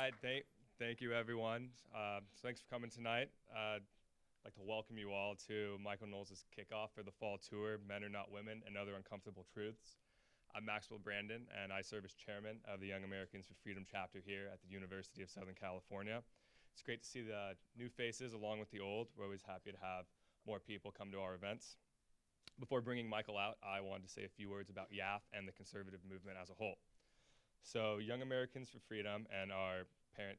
right, thank you, everyone. So thanks for coming tonight. I'd like to welcome you all to Michael Knowles' kickoff for the fall tour, Men Are Not Women and Other Uncomfortable Truths. I'm Maxwell Brandon, and I serve as chairman of the Young Americans for Freedom chapter here at the University of Southern California. It's great to see the new faces along with the old. We're always happy to have more people come to our events. Before bringing Michael out, I wanted to say a few words about YAF and the conservative movement as a whole. So Young Americans for Freedom and our parent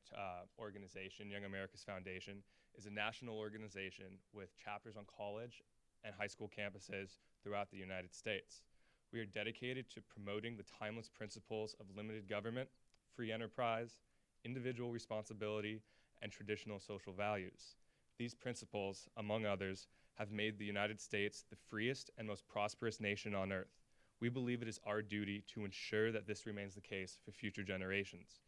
organization, Young America's Foundation, is a national organization with chapters on college and high school campuses throughout the United States. We are dedicated to promoting the timeless principles of limited government, free enterprise, individual responsibility, and traditional social values. These principles, among others, have made the United States the freest and most prosperous nation on earth. We believe it is our duty to ensure that this remains the case for future generations.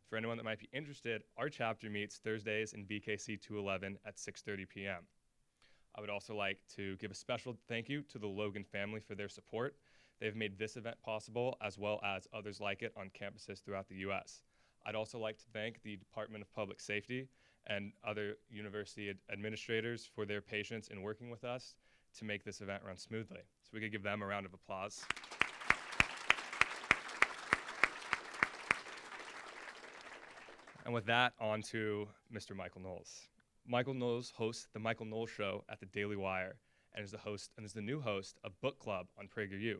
For anyone that might be interested, our chapter meets Thursdays in BKC 211 at 6:30 p.m. I would also like to give a special thank you to the Logan family for their support. They've made this event possible, as well as others like it on campuses throughout the U.S. I'd also like to thank the Department of Public Safety and other university administrators for their patience in working with us to make this event run smoothly. So we could give them a round of applause. And with that, on to Mr. Michael Knowles. Michael Knowles hosts The Michael Knowles Show at the Daily Wire and is the new host of Book Club on PragerU.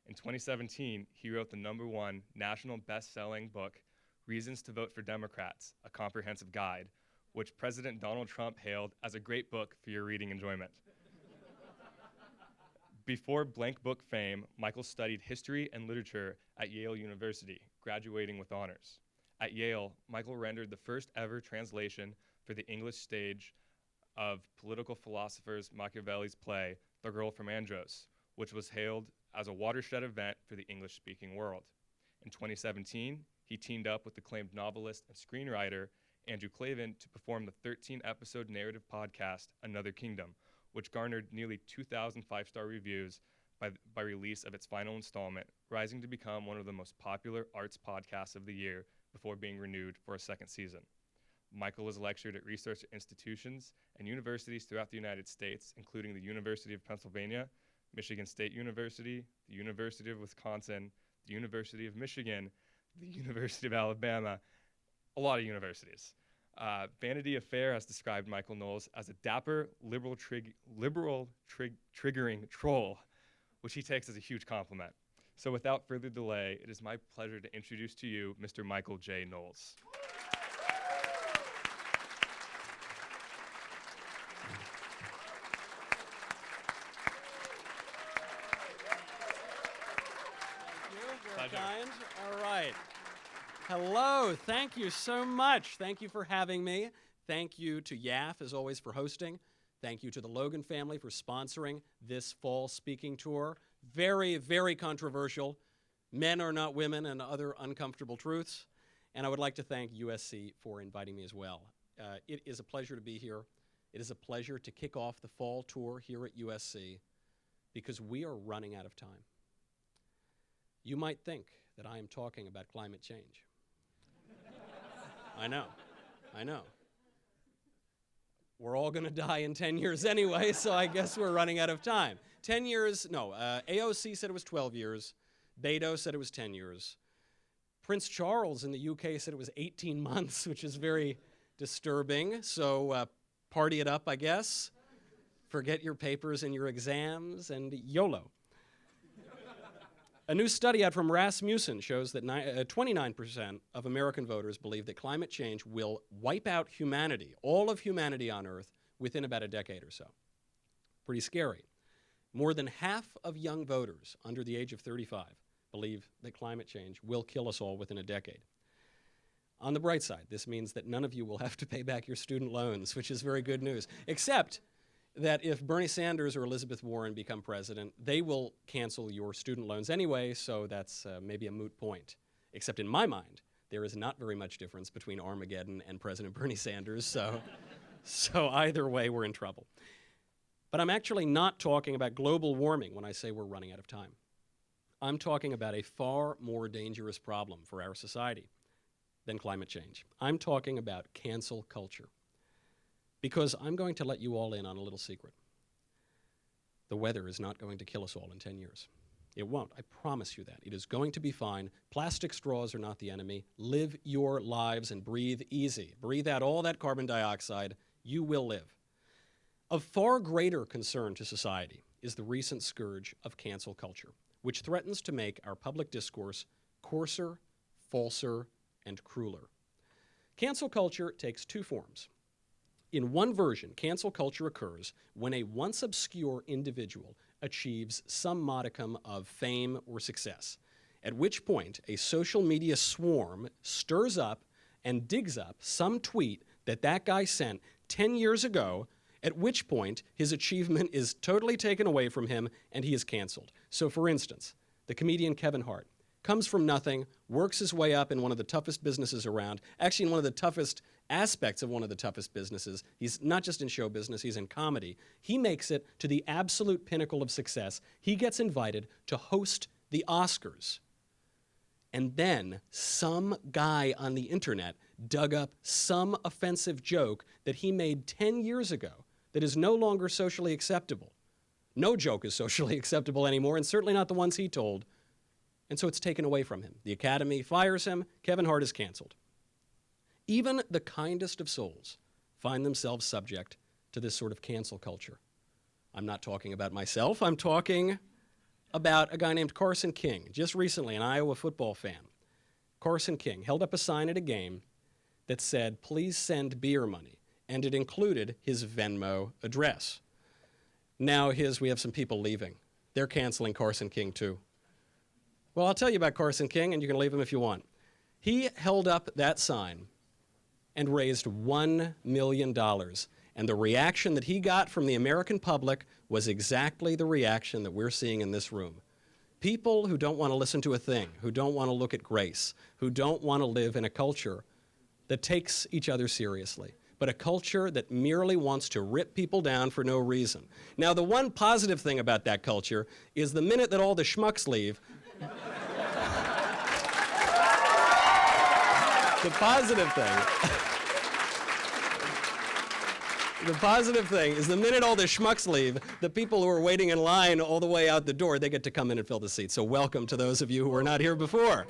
In 2017, he wrote the #1 national best-selling book, Reasons to Vote for Democrats, A Comprehensive Guide, which President Donald Trump hailed as a great book for your reading enjoyment. Before blank book fame, Michael studied history and literature at Yale University, graduating with honors. At Yale, Michael rendered the first ever translation for the English stage of political philosophers Machiavelli's play, The Girl from Andros, which was hailed as a watershed event for the English-speaking world. In 2017, he teamed up with acclaimed novelist and screenwriter Andrew Klavan to perform the 13-episode narrative podcast, Another Kingdom, which garnered nearly 2,000 five-star reviews by release of its final installment, rising to become one of the most popular arts podcasts of the year before being renewed for a second season. Michael has lectured at research institutions and universities throughout the United States, including the University of Pennsylvania, Michigan State University, the University of Wisconsin, the University of Michigan, the University of Alabama, a lot of universities. Vanity Fair has described Michael Knowles as a dapper, liberal triggering troll, which he takes as a huge compliment. So without further delay, it is my pleasure to introduce to you Mr. Michael J. Knowles. Very kind. All right. Hello. Thank you so much. Thank you for having me. Thank you to YAF, as always, for hosting. Thank you to the Logan family for sponsoring this fall speaking tour. Very, very controversial. Men Are Not Women and Other Uncomfortable Truths. And I would like to thank USC for inviting me as well. It is a pleasure to be here. It is a pleasure to kick off the fall tour here at USC because we are running out of time. You might think that I am talking about climate change. I know. We're all going to die in 10 years anyway, so I guess we're running out of time. 10 years, no, AOC said it was 12 years. Beto said it was 10 years. Prince Charles in the UK said it was 18 months, which is very disturbing. So party it up, I guess. Forget your papers and your exams, and YOLO. A new study out from Rasmussen shows that 29% of American voters believe that climate change will wipe out humanity, all of humanity on Earth, within about a decade or so. Pretty scary. More than half of young voters under the age of 35 believe that climate change will kill us all within a decade. On the bright side, this means that none of you will have to pay back your student loans, which is very good news, except that if Bernie Sanders or Elizabeth Warren become president, they will cancel your student loans anyway, so that's maybe a moot point. Except in my mind, there is not very much difference between Armageddon and President Bernie Sanders, so either way, we're in trouble. But I'm actually not talking about global warming when I say we're running out of time. I'm talking about a far more dangerous problem for our society. than climate change. I'm talking about cancel culture. Because I'm going to let you all in on a little secret. The weather is not going to kill us all in 10 years. It won't. I promise you that. It is going to be fine. Plastic straws are not the enemy. Live your lives and breathe easy. Breathe out all that carbon dioxide. You will live. Of far greater concern to society is the recent scourge of cancel culture, which threatens to make our public discourse coarser, falser, and crueler. Cancel culture takes two forms. In one version, cancel culture occurs when a once obscure individual achieves some modicum of fame or success, at which point a social media swarm stirs up and digs up some tweet that that guy sent 10 years ago, at which point his achievement is totally taken away from him and he is canceled. So for instance, the comedian Kevin Hart comes from nothing, works his way up in one of the toughest businesses around, actually in one of the toughest aspects of one of the toughest businesses. He's not just in show business, he's in comedy. He makes it to the absolute pinnacle of success. He gets invited to host the Oscars. And then some guy on the internet dug up some offensive joke that he made 10 years ago that is no longer socially acceptable. No joke is socially acceptable anymore, and certainly not the ones he told. And so it's taken away from him. The Academy fires him. Kevin Hart is canceled. Even the kindest of souls find themselves subject to this sort of cancel culture. I'm not talking about myself. I'm talking about a guy named Carson King. Just recently, an Iowa football fan, Carson King, held up a sign at a game that said, "Please send beer money," and it included his Venmo address. Now we have some people leaving. They're canceling Carson King too. Well, I'll tell you about Carson King, and you can leave him if you want. He held up that sign and raised $1 million. And the reaction that he got from the American public was exactly the reaction that we're seeing in this room. People who don't want to listen to a thing, who don't want to look at grace, who don't want to live in a culture that takes each other seriously, but a culture that merely wants to rip people down for no reason. Now, the one positive thing about that culture is the minute that all the schmucks leave, the positive thing is the minute all the schmucks leave, the people who are waiting in line all the way out the door, they get to come in and fill the seats. So welcome to those of you who were not here before.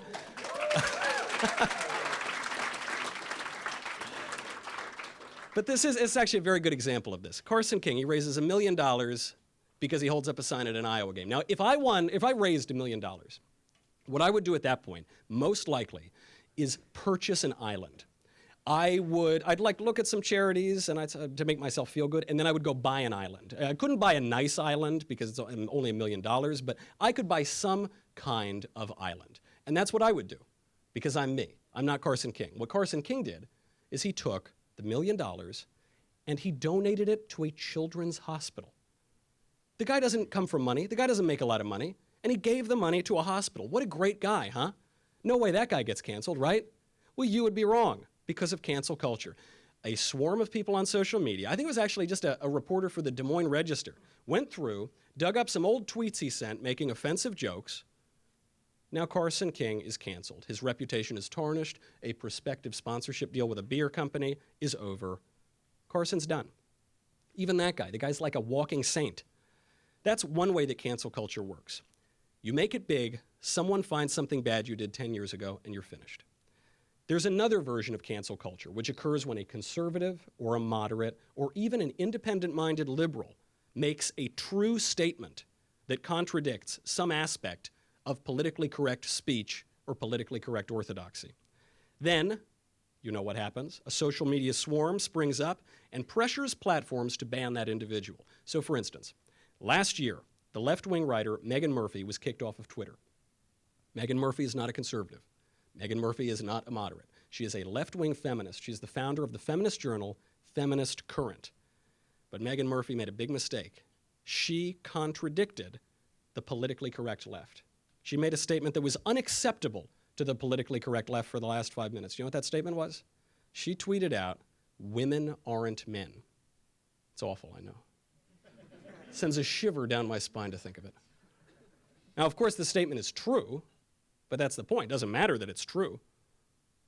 But it's actually a very good example of this. Carson King, he raises $1 million because he holds up a sign at an Iowa game. Now, if I raised $1 million, what I would do at that point, most likely, is purchase an island. I'd like look at some charities and to make myself feel good, and then I would go buy an island. I couldn't buy a nice island because it's only $1 million, but I could buy some kind of island. And that's what I would do, because I'm me. I'm not Carson King. What Carson King did is he took the $1 million and he donated it to a children's hospital. The guy doesn't come from money. The guy doesn't make a lot of money. And he gave the money to a hospital. What a great guy, huh? No way that guy gets canceled, right? Well, you would be wrong because of cancel culture. A swarm of people on social media, I think it was actually just a reporter for the Des Moines Register, went through, dug up some old tweets he sent making offensive jokes. Now Carson King is canceled. His reputation is tarnished. A prospective sponsorship deal with a beer company is over. Carson's done. Even that guy, the guy's like a walking saint. That's one way that cancel culture works. You make it big, someone finds something bad you did 10 years ago, and you're finished. There's another version of cancel culture, which occurs when a conservative or a moderate or even an independent-minded liberal makes a true statement that contradicts some aspect of politically correct speech or politically correct orthodoxy. Then, you know what happens. A social media swarm springs up and pressures platforms to ban that individual. So for instance, last year, the left-wing writer Meghan Murphy was kicked off of Twitter. Meghan Murphy is not a conservative. Meghan Murphy is not a moderate. She is a left-wing feminist. She's the founder of the feminist journal, Feminist Current. But Meghan Murphy made a big mistake. She contradicted the politically correct left. She made a statement that was unacceptable to the politically correct left for the last 5 minutes. You know what that statement was? She tweeted out, "Women aren't men." It's awful, I know. Sends a shiver down my spine to think of it. Now, of course, the statement is true, but that's the point. It doesn't matter that it's true.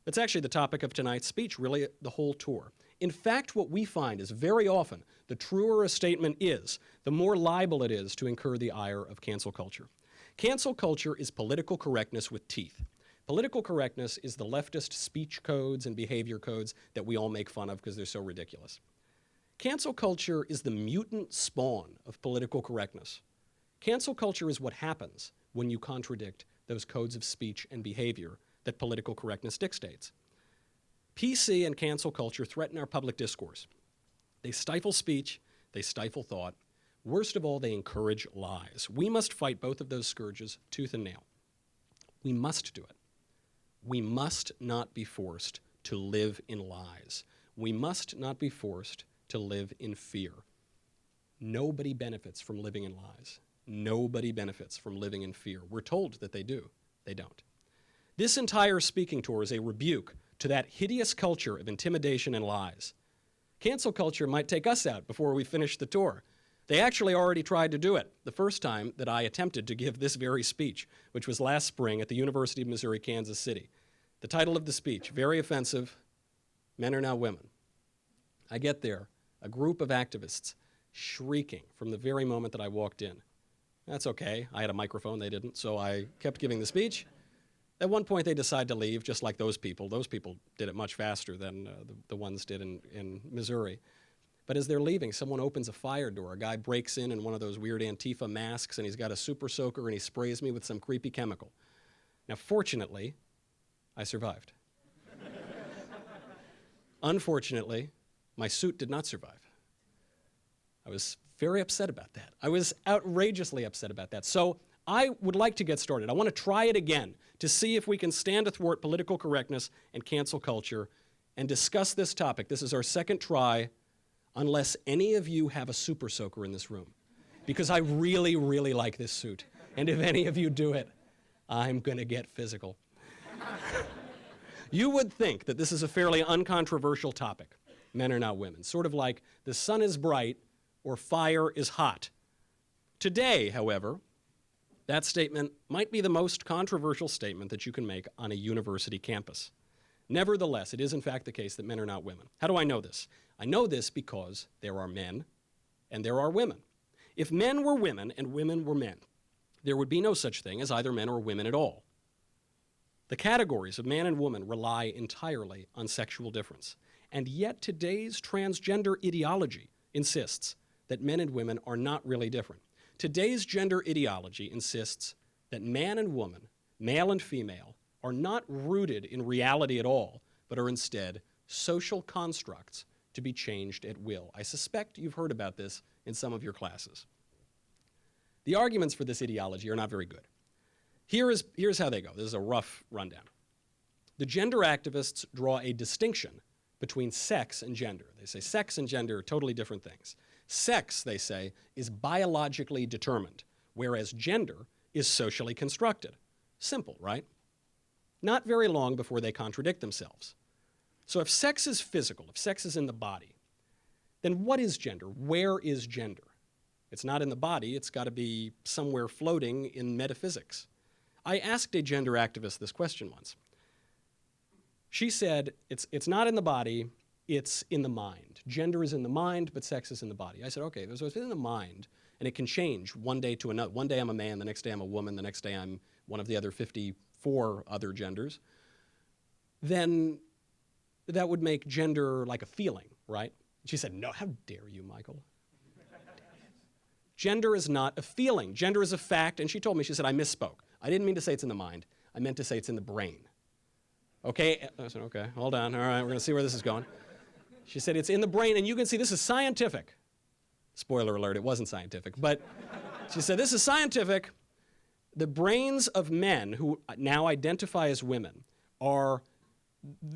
That's actually the topic of tonight's speech, really the whole tour. In fact, what we find is very often the truer a statement is, the more liable it is to incur the ire of cancel culture. Cancel culture is political correctness with teeth. Political correctness is the leftist speech codes and behavior codes that we all make fun of because they're so ridiculous. Cancel culture is the mutant spawn of political correctness. Cancel culture is what happens when you contradict those codes of speech and behavior that political correctness dictates. PC and cancel culture threaten our public discourse. They stifle speech, they stifle thought. Worst of all, they encourage lies. We must fight both of those scourges tooth and nail. We must do it. We must not be forced to live in lies. We must not be forced to live in fear. Nobody benefits from living in lies. Nobody benefits from living in fear. We're told that they do. They don't. This entire speaking tour is a rebuke to that hideous culture of intimidation and lies. Cancel culture might take us out before we finish the tour. They actually already tried to do it the first time that I attempted to give this very speech, which was last spring at the University of Missouri, Kansas City. The title of the speech, very offensive, Men Are Now Women. I get there, a group of activists shrieking from the very moment that I walked in. That's okay, I had a microphone, they didn't, so I kept giving the speech. At one point they decide to leave, just like those people. Those people did it much faster than the ones did in Missouri. But as they're leaving, someone opens a fire door. A guy breaks in one of those weird Antifa masks, and he's got a super soaker, and he sprays me with some creepy chemical. Now, fortunately, I survived. Unfortunately, my suit did not survive. I was very upset about that. I was outrageously upset about that. So I would like to get started. I want to try it again to see if we can stand athwart political correctness and cancel culture and discuss this topic. This is our second try, unless any of you have a super soaker in this room, because I really, really like this suit. And if any of you do it, I'm going to get physical. You would think that this is a fairly uncontroversial topic. Men are not women. Sort of like the sun is bright or fire is hot. Today, however, that statement might be the most controversial statement that you can make on a university campus. Nevertheless, it is in fact the case that men are not women. How do I know this? I know this because there are men and there are women. If men were women and women were men, there would be no such thing as either men or women at all. The categories of man and woman rely entirely on sexual difference. And yet today's transgender ideology insists that men and women are not really different. Today's gender ideology insists that man and woman, male and female, are not rooted in reality at all, but are instead social constructs to be changed at will. I suspect you've heard about this in some of your classes. The arguments for this ideology are not very good. Here's how they go. This is a rough rundown. The gender activists draw a distinction between sex and gender. They say sex and gender are totally different things. Sex, they say, is biologically determined, whereas gender is socially constructed. Simple, right? Not very long before they contradict themselves. So if sex is physical, if sex is in the body, then what is gender? Where is gender? It's not in the body, it's got to be somewhere floating in metaphysics. I asked a gender activist this question once. She said, it's not in the body, it's in the mind. Gender is in the mind, but sex is in the body. I said, okay, so it's in the mind, and it can change one day to another. One day I'm a man, the next day I'm a woman, the next day I'm one of the other 54 other genders. Then that would make gender like a feeling, right? She said, no, how dare you, Michael? Gender is not a feeling. Gender is a fact, and she told me, she said, I misspoke. I didn't mean to say it's in the mind. I meant to say it's in the brain. Okay? I said, okay, hold on. All right, we're going to see where this is going. She said, it's in the brain, and you can see this is scientific. Spoiler alert, it wasn't scientific. But she said, this is scientific. The brains of men who now identify as women are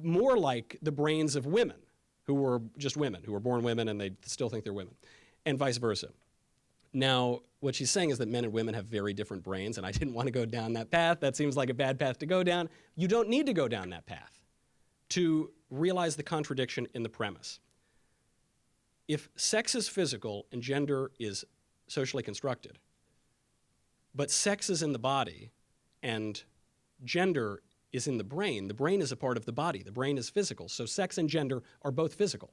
more like the brains of women who were just women, who were born women and they still think they're women, and vice versa. Now, what she's saying is that men and women have very different brains, and I didn't want to go down that path. That seems like a bad path to go down. You don't need to go down that path to realize the contradiction in the premise. If sex is physical and gender is socially constructed, but sex is in the body and gender is in the brain. The brain is a part of the body. The brain is physical. So sex and gender are both physical.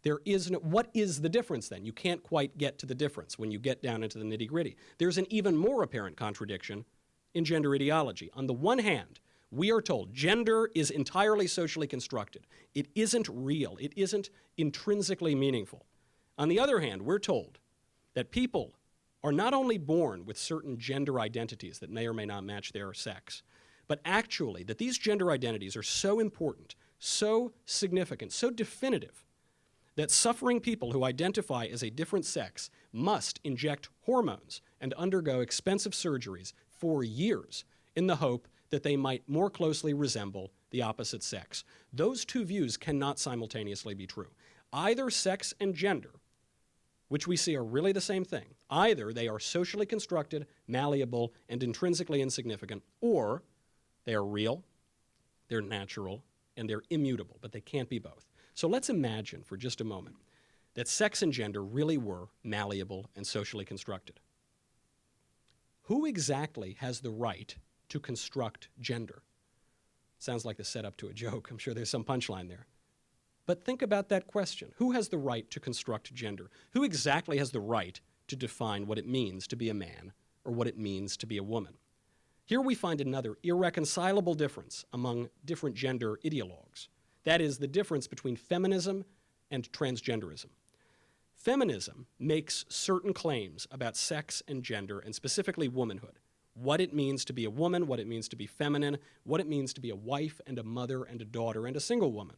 There is no, what is the difference then? You can't quite get to the difference when you get down into the nitty-gritty. There's an even more apparent contradiction in gender ideology. On the one hand, we are told gender is entirely socially constructed. It isn't real. It isn't intrinsically meaningful. On the other hand, we're told that people are not only born with certain gender identities that may or may not match their sex, but actually that these gender identities are so important, so significant, so definitive, that suffering people who identify as a different sex must inject hormones and undergo expensive surgeries for years in the hope that they might more closely resemble the opposite sex. Those two views cannot simultaneously be true. Either sex and gender, which we see are really the same thing, either they are socially constructed, malleable, and intrinsically insignificant, or they are real, they're natural, and they're immutable, but they can't be both. So let's imagine for just a moment that sex and gender really were malleable and socially constructed. Who exactly has the right to construct gender? Sounds like the setup to a joke. I'm sure there's some punchline there. But think about that question. Who has the right to construct gender? Who exactly has the right to define what it means to be a man or what it means to be a woman? Here we find another irreconcilable difference among different gender ideologues. That is the difference between feminism and transgenderism. Feminism makes certain claims about sex and gender, and specifically womanhood. What it means to be a woman, what it means to be feminine, what it means to be a wife and a mother and a daughter and a single woman.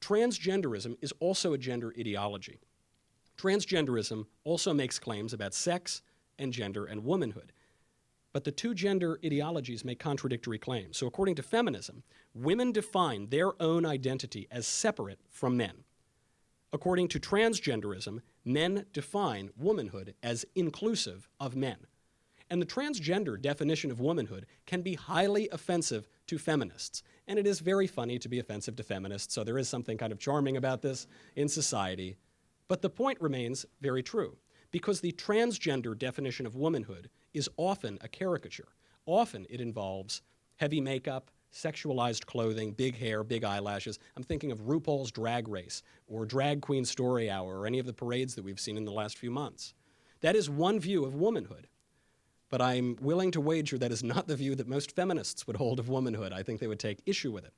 Transgenderism is also a gender ideology. Transgenderism also makes claims about sex and gender and womanhood. But the two gender ideologies make contradictory claims. So according to feminism, women define their own identity as separate from men. According to transgenderism, men define womanhood as inclusive of men. And the transgender definition of womanhood can be highly offensive to feminists. And it is very funny to be offensive to feminists, so there is something kind of charming about this in society. But the point remains very true, because the transgender definition of womanhood is often a caricature. Often it involves heavy makeup, sexualized clothing, big hair, big eyelashes. I'm thinking of RuPaul's Drag Race or Drag Queen Story Hour or any of the parades that we've seen in the last few months. That is one view of womanhood. But I'm willing to wager that is not the view that most feminists would hold of womanhood. I think they would take issue with it.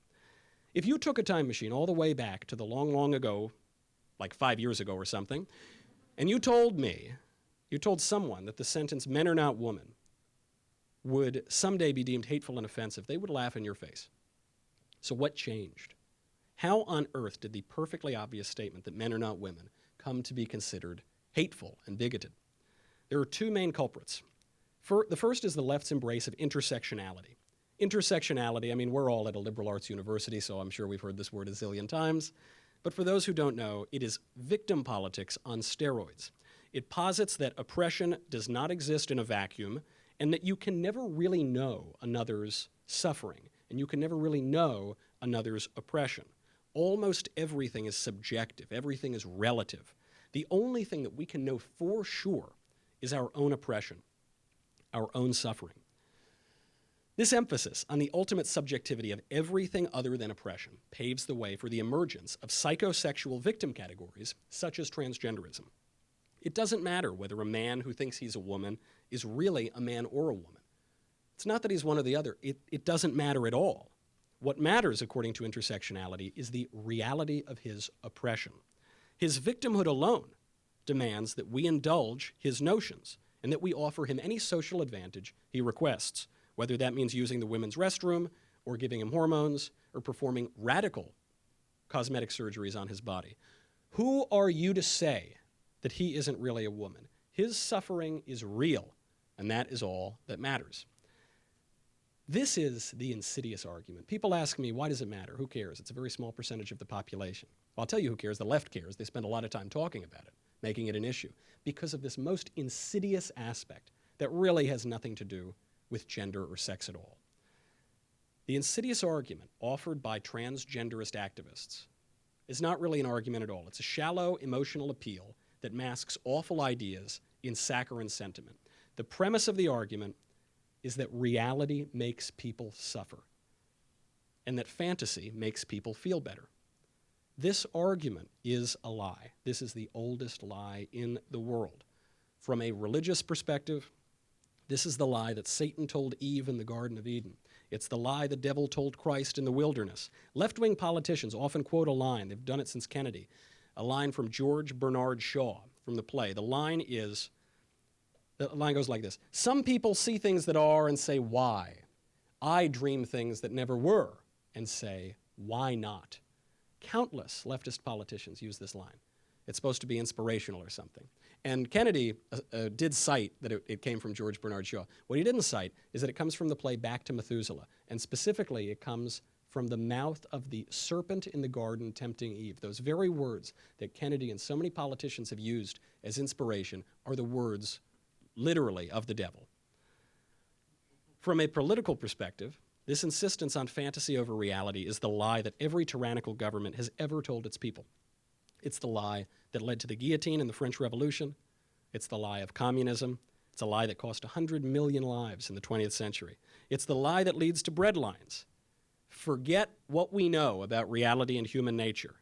If you took a time machine all the way back to the long, long ago, like 5 years ago or something, and you told someone that the sentence, men are not women, would someday be deemed hateful and offensive, they would laugh in your face. So what changed? How on earth did the perfectly obvious statement that men are not women come to be considered hateful and bigoted? There are two main culprits. The first is the left's embrace of intersectionality. Intersectionality, I mean, we're all at a liberal arts university, so I'm sure we've heard this word a zillion times. But for those who don't know, it is victim politics on steroids. It posits that oppression does not exist in a vacuum and that you can never really know another's suffering and you can never really know another's oppression. Almost everything is subjective. Everything is relative. The only thing that we can know for sure is our own oppression, our own suffering. This emphasis on the ultimate subjectivity of everything other than oppression paves the way for the emergence of psychosexual victim categories such as transgenderism. It doesn't matter whether a man who thinks he's a woman is really a man or a woman. It's not that he's one or the other. It doesn't matter at all. What matters, according to intersectionality, is the reality of his oppression. His victimhood alone demands that we indulge his notions and that we offer him any social advantage he requests, whether that means using the women's restroom or giving him hormones or performing radical cosmetic surgeries on his body. Who are you to say that he isn't really a woman? His suffering is real, and that is all that matters. This is the insidious argument. People ask me, why does it matter? Who cares? It's a very small percentage of the population. Well, I'll tell you who cares. The left cares. They spend a lot of time talking about it, making it an issue, because of this most insidious aspect that really has nothing to do with gender or sex at all. The insidious argument offered by transgenderist activists is not really an argument at all. It's a shallow emotional appeal that masks awful ideas in saccharine sentiment. The premise of the argument is that reality makes people suffer. and that fantasy makes people feel better. This argument is a lie. This is the oldest lie in the world. From a religious perspective, this is the lie that Satan told Eve in the Garden of Eden. It's the lie the devil told Christ in the wilderness. Left-wing politicians often quote a line, they've done it since Kennedy, a line from George Bernard Shaw from the play. The line goes like this: "Some people see things that are and say, why? I dream things that never were and say, why not?" Countless leftist politicians use this line. It's supposed to be inspirational or something. And Kennedy did cite that it came from George Bernard Shaw. What he didn't cite is that it comes from the play Back to Methuselah, and specifically it comes from the mouth of the serpent in the garden tempting Eve. Those very words that Kennedy and so many politicians have used as inspiration are the words, literally, of the devil. From a political perspective, this insistence on fantasy over reality is the lie that every tyrannical government has ever told its people. It's the lie that led to the guillotine in the French Revolution. It's the lie of communism. It's a lie that cost 100 million lives in the 20th century. It's the lie that leads to breadlines. Forget what we know about reality and human nature.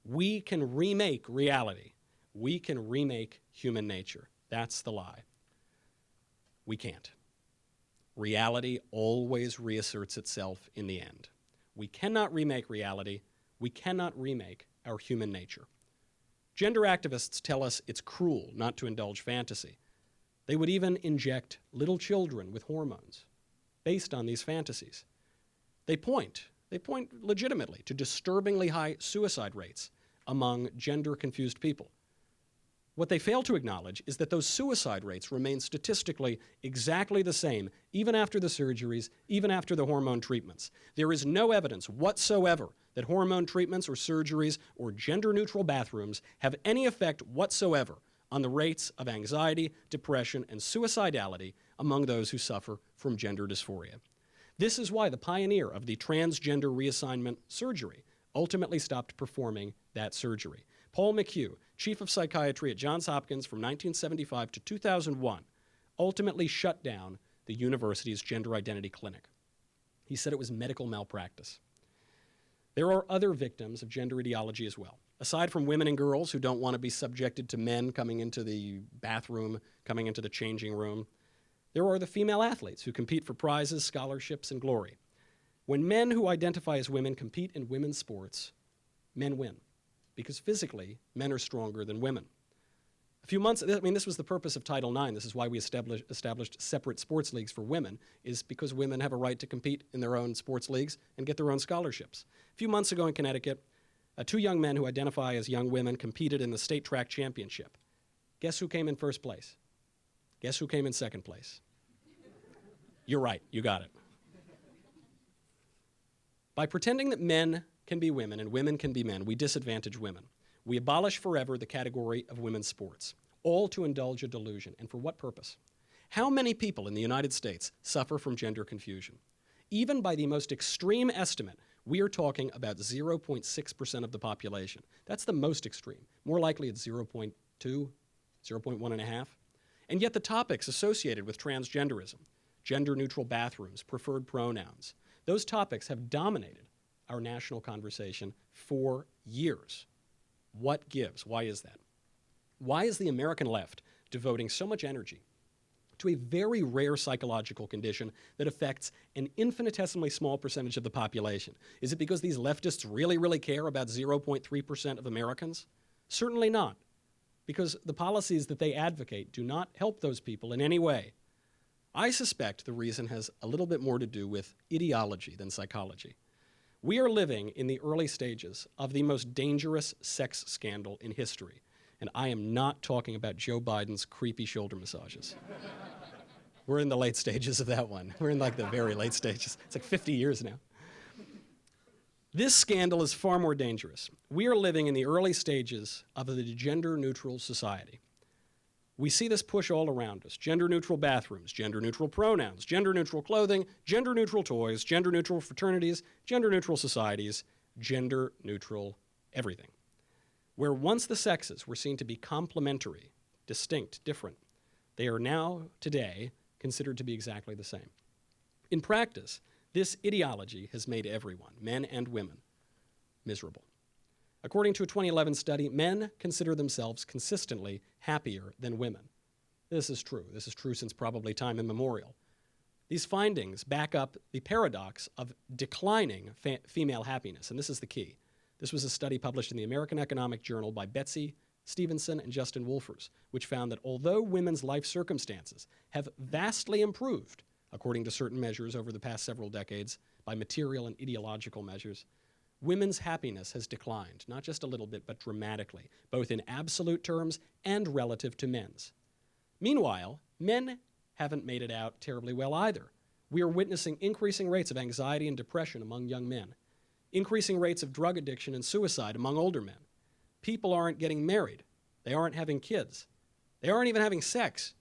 We can remake reality. We can remake human nature. That's the lie. We can't. Reality always reasserts itself in the end. We cannot remake reality. We cannot remake our human nature. Gender activists tell us it's cruel not to indulge fantasy. They would even inject little children with hormones based on these fantasies. They point legitimately to disturbingly high suicide rates among gender-confused people. What they fail to acknowledge is that those suicide rates remain statistically exactly the same even after the surgeries, even after the hormone treatments. There is no evidence whatsoever that hormone treatments or surgeries or gender-neutral bathrooms have any effect whatsoever on the rates of anxiety, depression, and suicidality among those who suffer from gender dysphoria. This is why the pioneer of the transgender reassignment surgery ultimately stopped performing that surgery. Paul McHugh, chief of psychiatry at Johns Hopkins from 1975 to 2001, ultimately shut down the university's gender identity clinic. He said it was medical malpractice. There are other victims of gender ideology as well. Aside from women and girls who don't want to be subjected to men coming into the bathroom, coming into the changing room, there are the female athletes who compete for prizes, scholarships, and glory. When men who identify as women compete in women's sports, men win, because physically, men are stronger than women. This was the purpose of Title IX. This is why we established separate sports leagues for women, is because women have a right to compete in their own sports leagues and get their own scholarships. A few months ago in Connecticut, two young men who identify as young women competed in the state track championship. Guess who came in first place? Guess who came in second place? You're right, you got it. By pretending that men can be women and women can be men, we disadvantage women. We abolish forever the category of women's sports, all to indulge a delusion. And for what purpose? How many people in the United States suffer from gender confusion? Even by the most extreme estimate, we are talking about 0.6% of the population. That's the most extreme. More likely it's 0.2, 0.1.5. And yet the topics associated with transgenderism, gender-neutral bathrooms, preferred pronouns, those topics have dominated our national conversation for years. What gives? Why is that? Why is the American left devoting so much energy to a very rare psychological condition that affects an infinitesimally small percentage of the population? Is it because these leftists really, really care about 0.3% of Americans? Certainly not, because the policies that they advocate do not help those people in any way. I suspect the reason has a little bit more to do with ideology than psychology. We are living in the early stages of the most dangerous sex scandal in history. And I am not talking about Joe Biden's creepy shoulder massages. We're in the late stages of that one. We're in like the very late stages. It's like 50 years now. This scandal is far more dangerous. We are living in the early stages of the gender-neutral society. We see this push all around us. Gender-neutral bathrooms, gender-neutral pronouns, gender-neutral clothing, gender-neutral toys, gender-neutral fraternities, gender-neutral societies, gender-neutral everything. Where once the sexes were seen to be complementary, distinct, different, they are now, today, considered to be exactly the same. In practice, This ideology has made everyone, men and women, miserable. According to a 2011 study, men consider themselves consistently happier than women. This is true. This is true since probably time immemorial. These findings back up the paradox of declining female happiness, and this is the key. This was a study published in the American Economic Journal by Betsy Stevenson and Justin Wolfers, which found that although women's life circumstances have vastly improved, according to certain measures over the past several decades, by material and ideological measures, women's happiness has declined, not just a little bit, but dramatically, both in absolute terms and relative to men's. Meanwhile, men haven't made it out terribly well either. We are witnessing increasing rates of anxiety and depression among young men, increasing rates of drug addiction and suicide among older men. People aren't getting married. They aren't having kids. They aren't even having sex.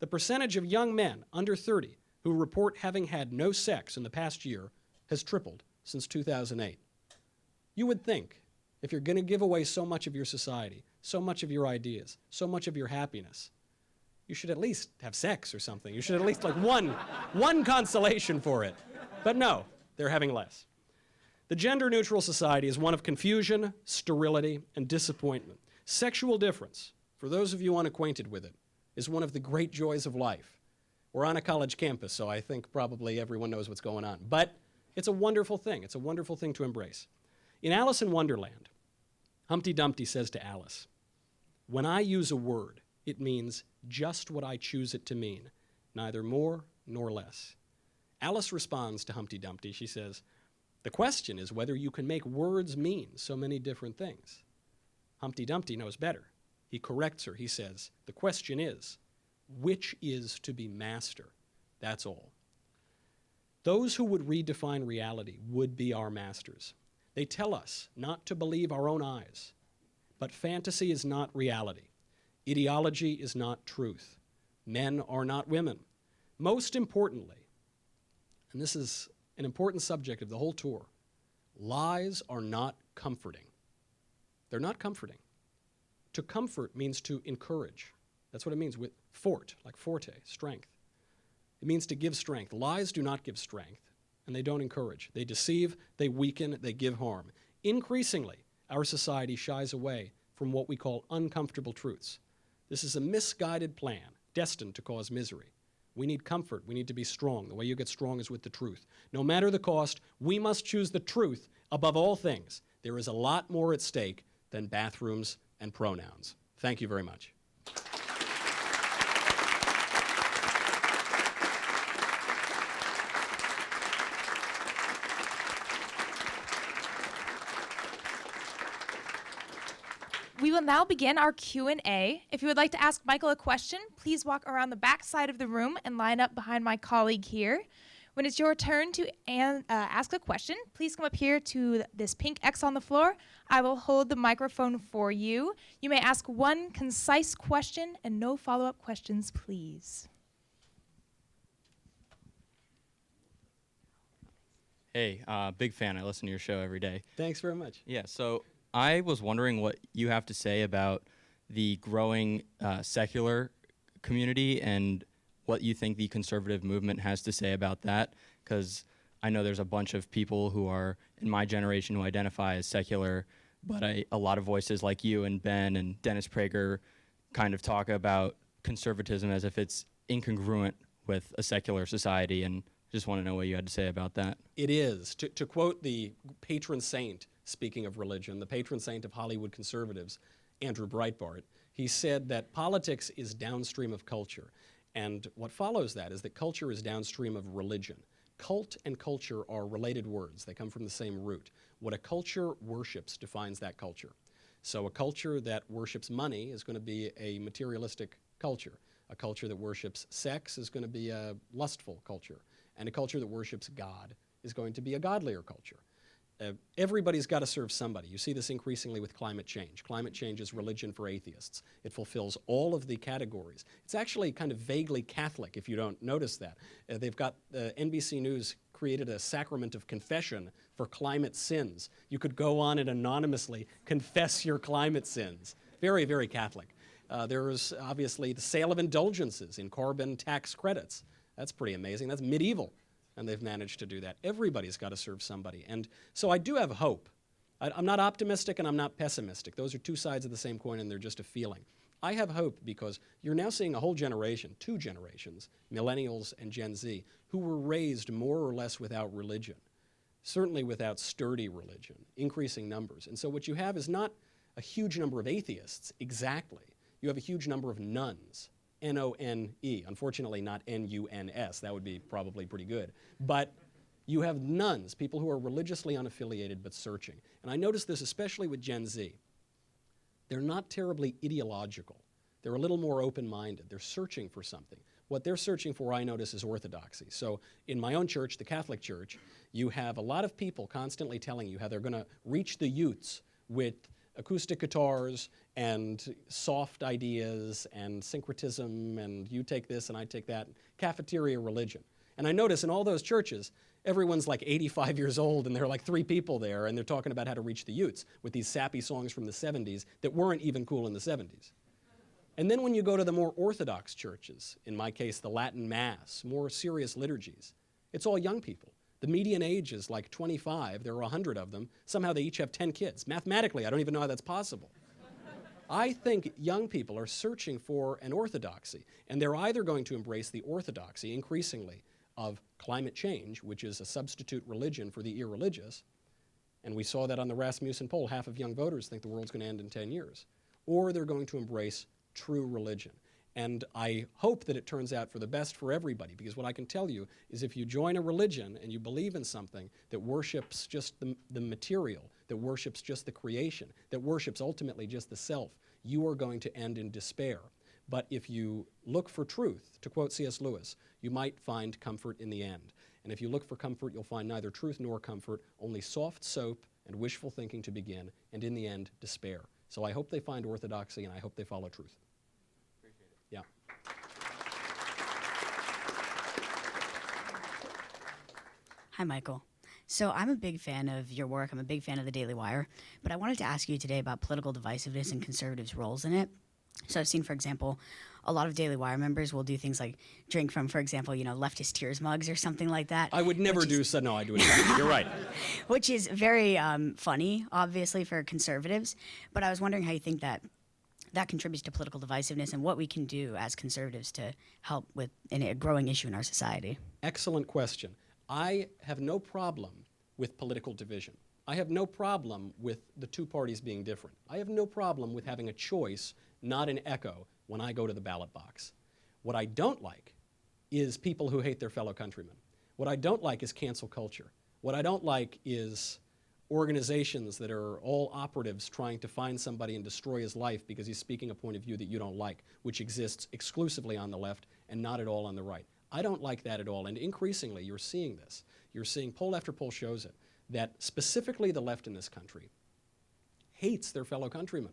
The percentage of young men under 30 who report having had no sex in the past year has tripled since 2008. You would think, if you're going to give away so much of your society, so much of your ideas, so much of your happiness, you should at least have sex or something. You should at least like one consolation for it. But no, they're having less. The gender-neutral society is one of confusion, sterility, and disappointment. Sexual difference, for those of you unacquainted with it, is one of the great joys of life. We're on a college campus, so I think probably everyone knows what's going on. But it's a wonderful thing. It's a wonderful thing to embrace. In Alice in Wonderland, Humpty Dumpty says to Alice, "When I use a word, it means just what I choose it to mean, neither more nor less." Alice responds to Humpty Dumpty. She says, "The question is whether you can make words mean so many different things." Humpty Dumpty knows better. He corrects her. He says, "The question is, which is to be master? That's all." Those who would redefine reality would be our masters. They tell us not to believe our own eyes, but fantasy is not reality. Ideology is not truth. Men are not women. Most importantly, and this is an important subject of the whole tour, lies are not comforting. They're not comforting. To comfort means to encourage. That's what it means with fort, like forte, strength. It means to give strength. Lies do not give strength, and they don't encourage. They deceive, they weaken, they give harm. Increasingly, our society shies away from what we call uncomfortable truths. This is a misguided plan destined to cause misery. We need comfort. We need to be strong. The way you get strong is with the truth. No matter the cost, we must choose the truth above all things. There is a lot more at stake than bathrooms and pronouns. Thank you very much. We will now begin our Q&A. If you would like to ask Michael a question, please walk around the back side of the room and line up behind my colleague here. When it's your turn to ask a question, please come up here to this pink X on the floor. I will hold the microphone for you. You may ask one concise question and no follow-up questions, please. Hey, big fan. I listen to your show every day. Thanks very much. Yeah, so I was wondering what you have to say about the growing secular community and what you think the conservative movement has to say about that, because I know there's a bunch of people who are in my generation who identify as secular, but a lot of voices like you and Ben and Dennis Prager kind of talk about conservatism as if it's incongruent with a secular society, and just want to know what you had to say about that. It is. To quote the patron saint, speaking of religion, the patron saint of Hollywood conservatives, Andrew Breitbart, he said that politics is downstream of culture. And what follows that is that culture is downstream of religion. Cult and culture are related words. They come from the same root. What a culture worships defines that culture. So a culture that worships money is going to be a materialistic culture. A culture that worships sex is going to be a lustful culture. And a culture that worships God is going to be a godlier culture. Everybody's got to serve somebody. You see this increasingly with climate change. Climate change is religion for atheists. It fulfills all of the categories. It's actually kind of vaguely Catholic, if you don't notice that. They've got NBC News created a sacrament of confession for climate sins. You could go on and anonymously confess your climate sins. Very, very Catholic. There is obviously the sale of indulgences in carbon tax credits. That's pretty amazing. That's medieval. and they've managed to do that. Everybody's got to serve somebody. And so I do have hope. I'm not optimistic and I'm not pessimistic. Those are two sides of the same coin, and they're just a feeling. I have hope because you're now seeing a whole generation, 2 generations, millennials and Gen Z, who were raised more or less without religion, certainly without sturdy religion, increasing numbers. And so what you have is not a huge number of atheists, exactly. You have a huge number of nuns, N-O-N-E. Unfortunately, not N-U-N-S. That would be probably pretty good. But you have nuns, people who are religiously unaffiliated but searching. And I notice this especially with Gen Z. They're not terribly ideological. They're a little more open-minded. They're searching for something. What they're searching for, I notice, is orthodoxy. So in my own church, the Catholic Church, you have a lot of people constantly telling you how they're going to reach the youths with acoustic guitars and soft ideas and syncretism and you take this and I take that, cafeteria religion. And I notice in all those churches, everyone's like 85 years old and there are like 3 people there and they're talking about how to reach the youths with these sappy songs from the 70s that weren't even cool in the 70s. And then when you go to the more orthodox churches, in my case the Latin Mass, more serious liturgies, it's all young people. The median age is like 25, there are 100 of them, somehow they each have 10 kids. Mathematically, I don't even know how that's possible. I think young people are searching for an orthodoxy, and they're either going to embrace the orthodoxy increasingly of climate change, which is a substitute religion for the irreligious, and we saw that on the Rasmussen poll, half of young voters think the world's going to end in 10 years, or they're going to embrace true religion. And I hope that it turns out for the best for everybody, because what I can tell you is if you join a religion and you believe in something that worships just the material, that worships just the creation, that worships ultimately just the self, you are going to end in despair. But if you look for truth, to quote C.S. Lewis, you might find comfort in the end. And if you look for comfort, you'll find neither truth nor comfort, only soft soap and wishful thinking to begin, and in the end, despair. So I hope they find orthodoxy, and I hope they follow truth. Appreciate it. Yeah. Hi, Michael. So I'm a big fan of your work. I'm a big fan of the Daily Wire. But I wanted to ask you today about political divisiveness and conservatives' roles in it. So I've seen, for example, a lot of Daily Wire members will do things like drink from, for example, leftist tears mugs or something like that. I would never do so. No, I do it. You're right. Which is very funny, obviously, for conservatives. But I was wondering how you think that contributes to political divisiveness and what we can do as conservatives to help with a growing issue in our society. Excellent question. I have no problem with political division. I have no problem with the 2 parties being different. I have no problem with having a choice, not an echo, when I go to the ballot box. What I don't like is people who hate their fellow countrymen. What I don't like is cancel culture. What I don't like is organizations that are all operatives trying to find somebody and destroy his life because he's speaking a point of view that you don't like, which exists exclusively on the left and not at all on the right. I don't like that at all, and increasingly you're seeing this. You're seeing poll after poll shows it, that specifically the left in this country hates their fellow countrymen,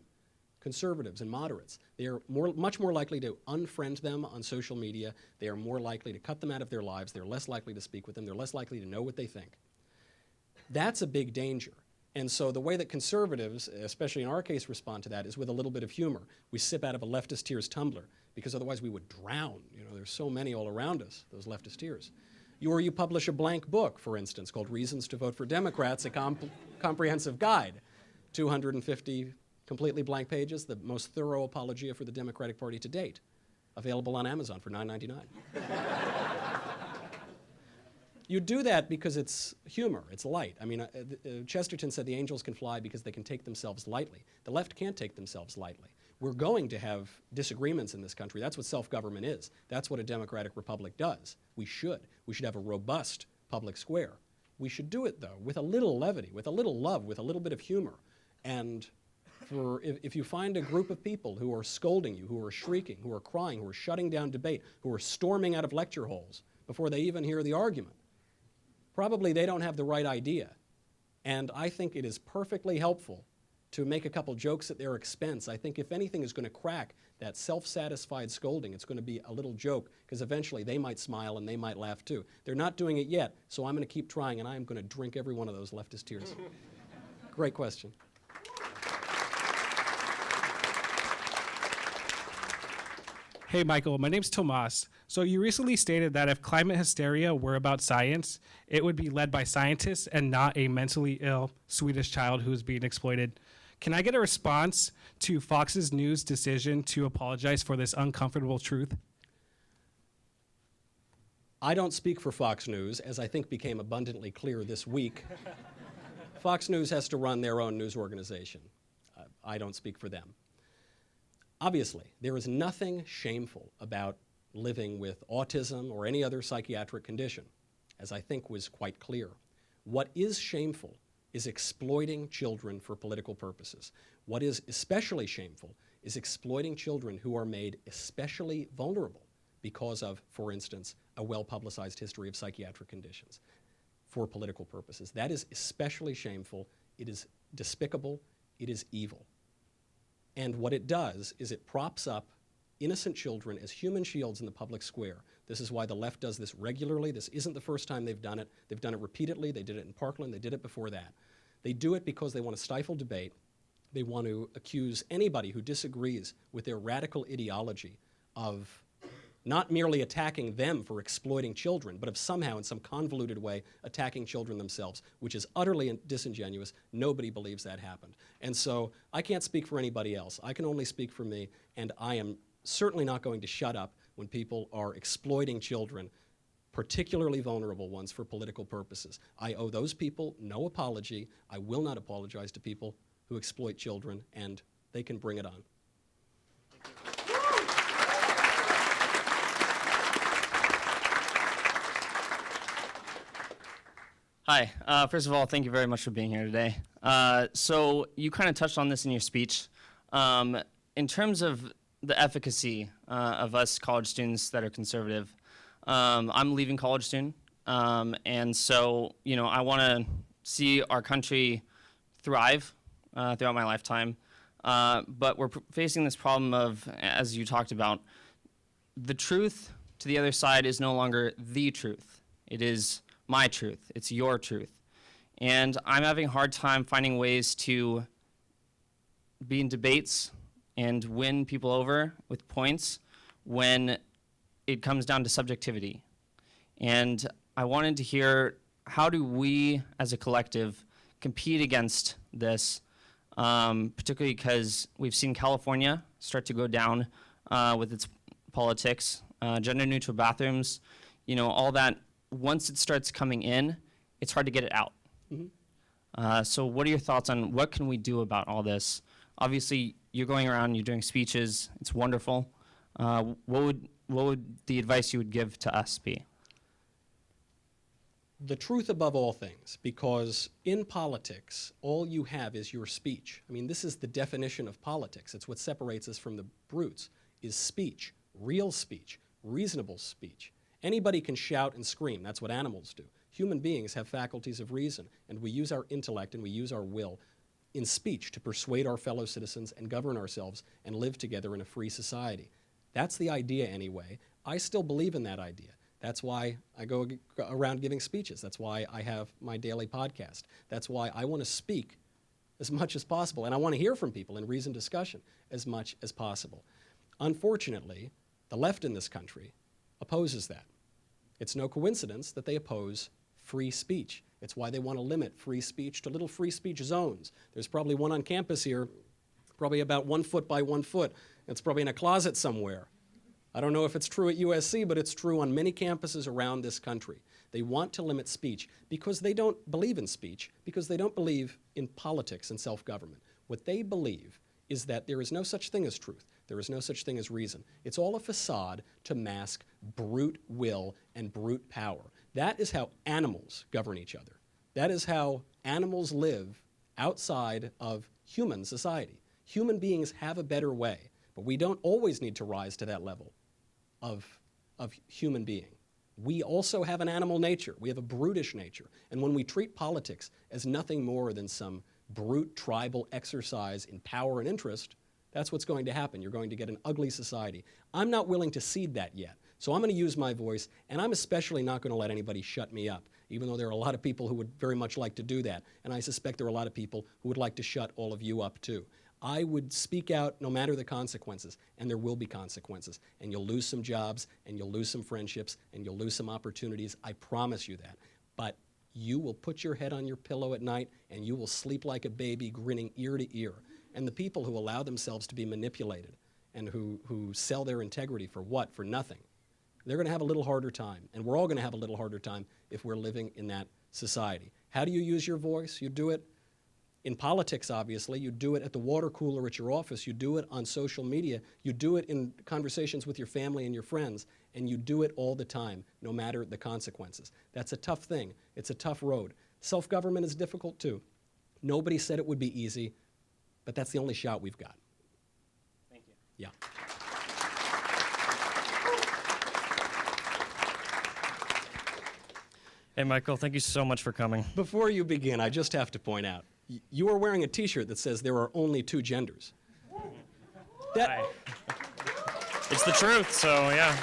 conservatives and moderates. They are much more likely to unfriend them on social media. They are more likely to cut them out of their lives. They're less likely to speak with them. They're less likely to know what they think. That's a big danger. And so the way that conservatives, especially in our case, respond to that is with a little bit of humor. We sip out of a leftist tears tumbler because otherwise we would drown. There's so many all around us, those leftist tears. Or you publish a blank book, for instance, called Reasons to Vote for Democrats, a comprehensive guide. 250 completely blank pages, the most thorough apologia for the Democratic Party to date. Available on Amazon for $9.99. You do that because it's humor, it's light. I mean, Chesterton said the angels can fly because they can take themselves lightly. The left can't take themselves lightly. We're going to have disagreements in this country. That's what self-government is. That's what a democratic republic does. We should. We should have a robust public square. We should do it, though, with a little levity, with a little love, with a little bit of humor. And if you find a group of people who are scolding you, who are shrieking, who are crying, who are shutting down debate, who are storming out of lecture halls before they even hear the argument, probably they don't have the right idea. And I think it is perfectly helpful to make a couple jokes at their expense. I think if anything is going to crack that self-satisfied scolding, it's going to be a little joke, because eventually they might smile and they might laugh too. They're not doing it yet, so I'm going to keep trying, and I'm going to drink every one of those leftist tears. Great question. Hey, Michael, my name's Tomas. So you recently stated that if climate hysteria were about science, it would be led by scientists and not a mentally ill Swedish child who is being exploited. Can I get a response to Fox's News decision to apologize for this uncomfortable truth? I don't speak for Fox News, as I think became abundantly clear this week. Fox News has to run their own news organization. I don't speak for them. Obviously, there is nothing shameful about living with autism or any other psychiatric condition, as I think was quite clear. What is shameful is exploiting children for political purposes. What is especially shameful is exploiting children who are made especially vulnerable because of, for instance, a well-publicized history of psychiatric conditions for political purposes. That is especially shameful. It is despicable. It is evil. And what it does is it props up innocent children as human shields in the public square. This is why the left does this regularly. This isn't the first time they've done it. They've done it repeatedly. They did it in Parkland. They did it before that. They do it because they want to stifle debate. They want to accuse anybody who disagrees with their radical ideology of not merely attacking them for exploiting children, but of somehow in some convoluted way attacking children themselves, which is utterly disingenuous. Nobody believes that happened. And so I can't speak for anybody else. I can only speak for me, and I am certainly not going to shut up when people are exploiting children, particularly vulnerable ones, for political purposes. I owe those people no apology. I will not apologize to people who exploit children, and they can bring it on. Hi. First of all, thank you very much for being here today. So you kind of touched on this in your speech. In terms of the efficacy of us college students that are conservative, I'm a leaving college student, and so I want to see our country thrive throughout my lifetime. But we're facing this problem of, as you talked about, the truth to the other side is no longer the truth. It is my truth. It's your truth. And I'm having a hard time finding ways to be in debates and win people over with points when it comes down to subjectivity. And I wanted to hear, how do we as a collective compete against this, particularly because we've seen California start to go down with its politics, gender neutral bathrooms, all that. Once it starts coming in, it's hard to get it out. Mm-hmm. So what are your thoughts on what can we do about all this? Obviously, you're going around, you're doing speeches. It's wonderful. What would the advice you would give to us be? The truth above all things, because in politics, all you have is your speech. I mean, this is the definition of politics. It's what separates us from the brutes, is speech, real speech, reasonable speech. Anybody can shout and scream. That's what animals do. Human beings have faculties of reason, and we use our intellect and we use our will in speech to persuade our fellow citizens and govern ourselves and live together in a free society. That's the idea anyway. I still believe in that idea. That's why I go around giving speeches. That's why I have my daily podcast. That's why I want to speak as much as possible, and I want to hear from people in reasoned discussion as much as possible. Unfortunately, the left in this country opposes that. It's no coincidence that they oppose free speech. It's why they want to limit free speech to little free speech zones. There's probably one on campus here, probably about 1 foot by 1 foot. It's probably in a closet somewhere. I don't know if it's true at USC, but it's true on many campuses around this country. They want to limit speech because they don't believe in speech, because they don't believe in politics and self-government. What they believe is that there is no such thing as truth. There is no such thing as reason. It's all a facade to mask brute will and brute power. That is how animals govern each other. That is how animals live outside of human society. Human beings have a better way, but we don't always need to rise to that level of human being. We also have an animal nature. We have a brutish nature. And when we treat politics as nothing more than some brute tribal exercise in power and interest, that's what's going to happen. You're going to get an ugly society. I'm not willing to cede that yet. So I'm going to use my voice, and I'm especially not going to let anybody shut me up, even though there are a lot of people who would very much like to do that. And I suspect there are a lot of people who would like to shut all of you up too. I would speak out no matter the consequences, and there will be consequences. And you'll lose some jobs, and you'll lose some friendships, and you'll lose some opportunities. I promise you that. But you will put your head on your pillow at night, and you will sleep like a baby, grinning ear to ear. And the people who allow themselves to be manipulated and who sell their integrity for what? For nothing. They're going to have a little harder time. And we're all going to have a little harder time if we're living in that society. How do you use your voice? You do it in politics, obviously. You do it at the water cooler at your office. You do it on social media. You do it in conversations with your family and your friends. And you do it all the time, no matter the consequences. That's a tough thing. It's a tough road. Self-government is difficult, too. Nobody said it would be easy, but that's the only shot we've got. Thank you. Yeah. Hey, Michael, thank you so much for coming. Before you begin, I just have to point out, you are wearing a T-shirt that says there are only two genders. It's the truth, so yeah.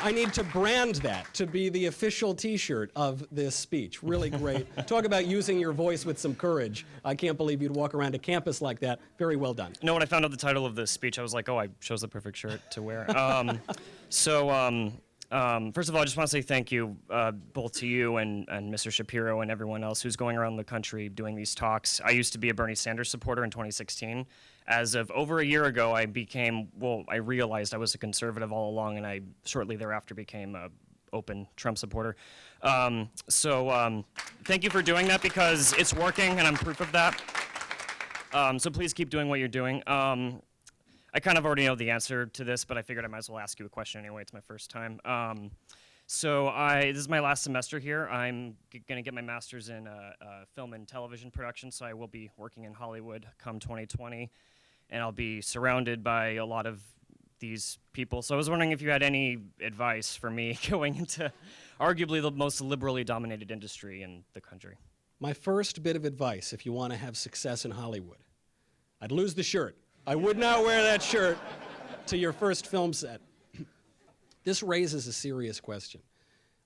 I need to brand that to be the official T-shirt of this speech. Really great. Talk about using your voice with some courage. I can't believe you'd walk around a campus like that. Very well done. You know, when I found out the title of this speech, I was like, oh, I chose the perfect shirt to wear. First of all, I just want to say thank you both to you and Mr. Shapiro and everyone else who's going around the country doing these talks. I used to be a Bernie Sanders supporter in 2016. As of over a year ago, I realized I was a conservative all along, and I shortly thereafter became a open Trump supporter. Thank you for doing that, because it's working, and I'm proof of that. So please keep doing what you're doing. I kind of already know the answer to this, but I figured I might as well ask you a question anyway. It's my first time. This is my last semester here. I'm going to get my master's in film and television production, so I will be working in Hollywood come 2020, and I'll be surrounded by a lot of these people. So I was wondering if you had any advice for me going into arguably the most liberally dominated industry in the country. My first bit of advice, if you want to have success in Hollywood, I'd lose the shirt. I would not wear that shirt to your first film set. This raises a serious question.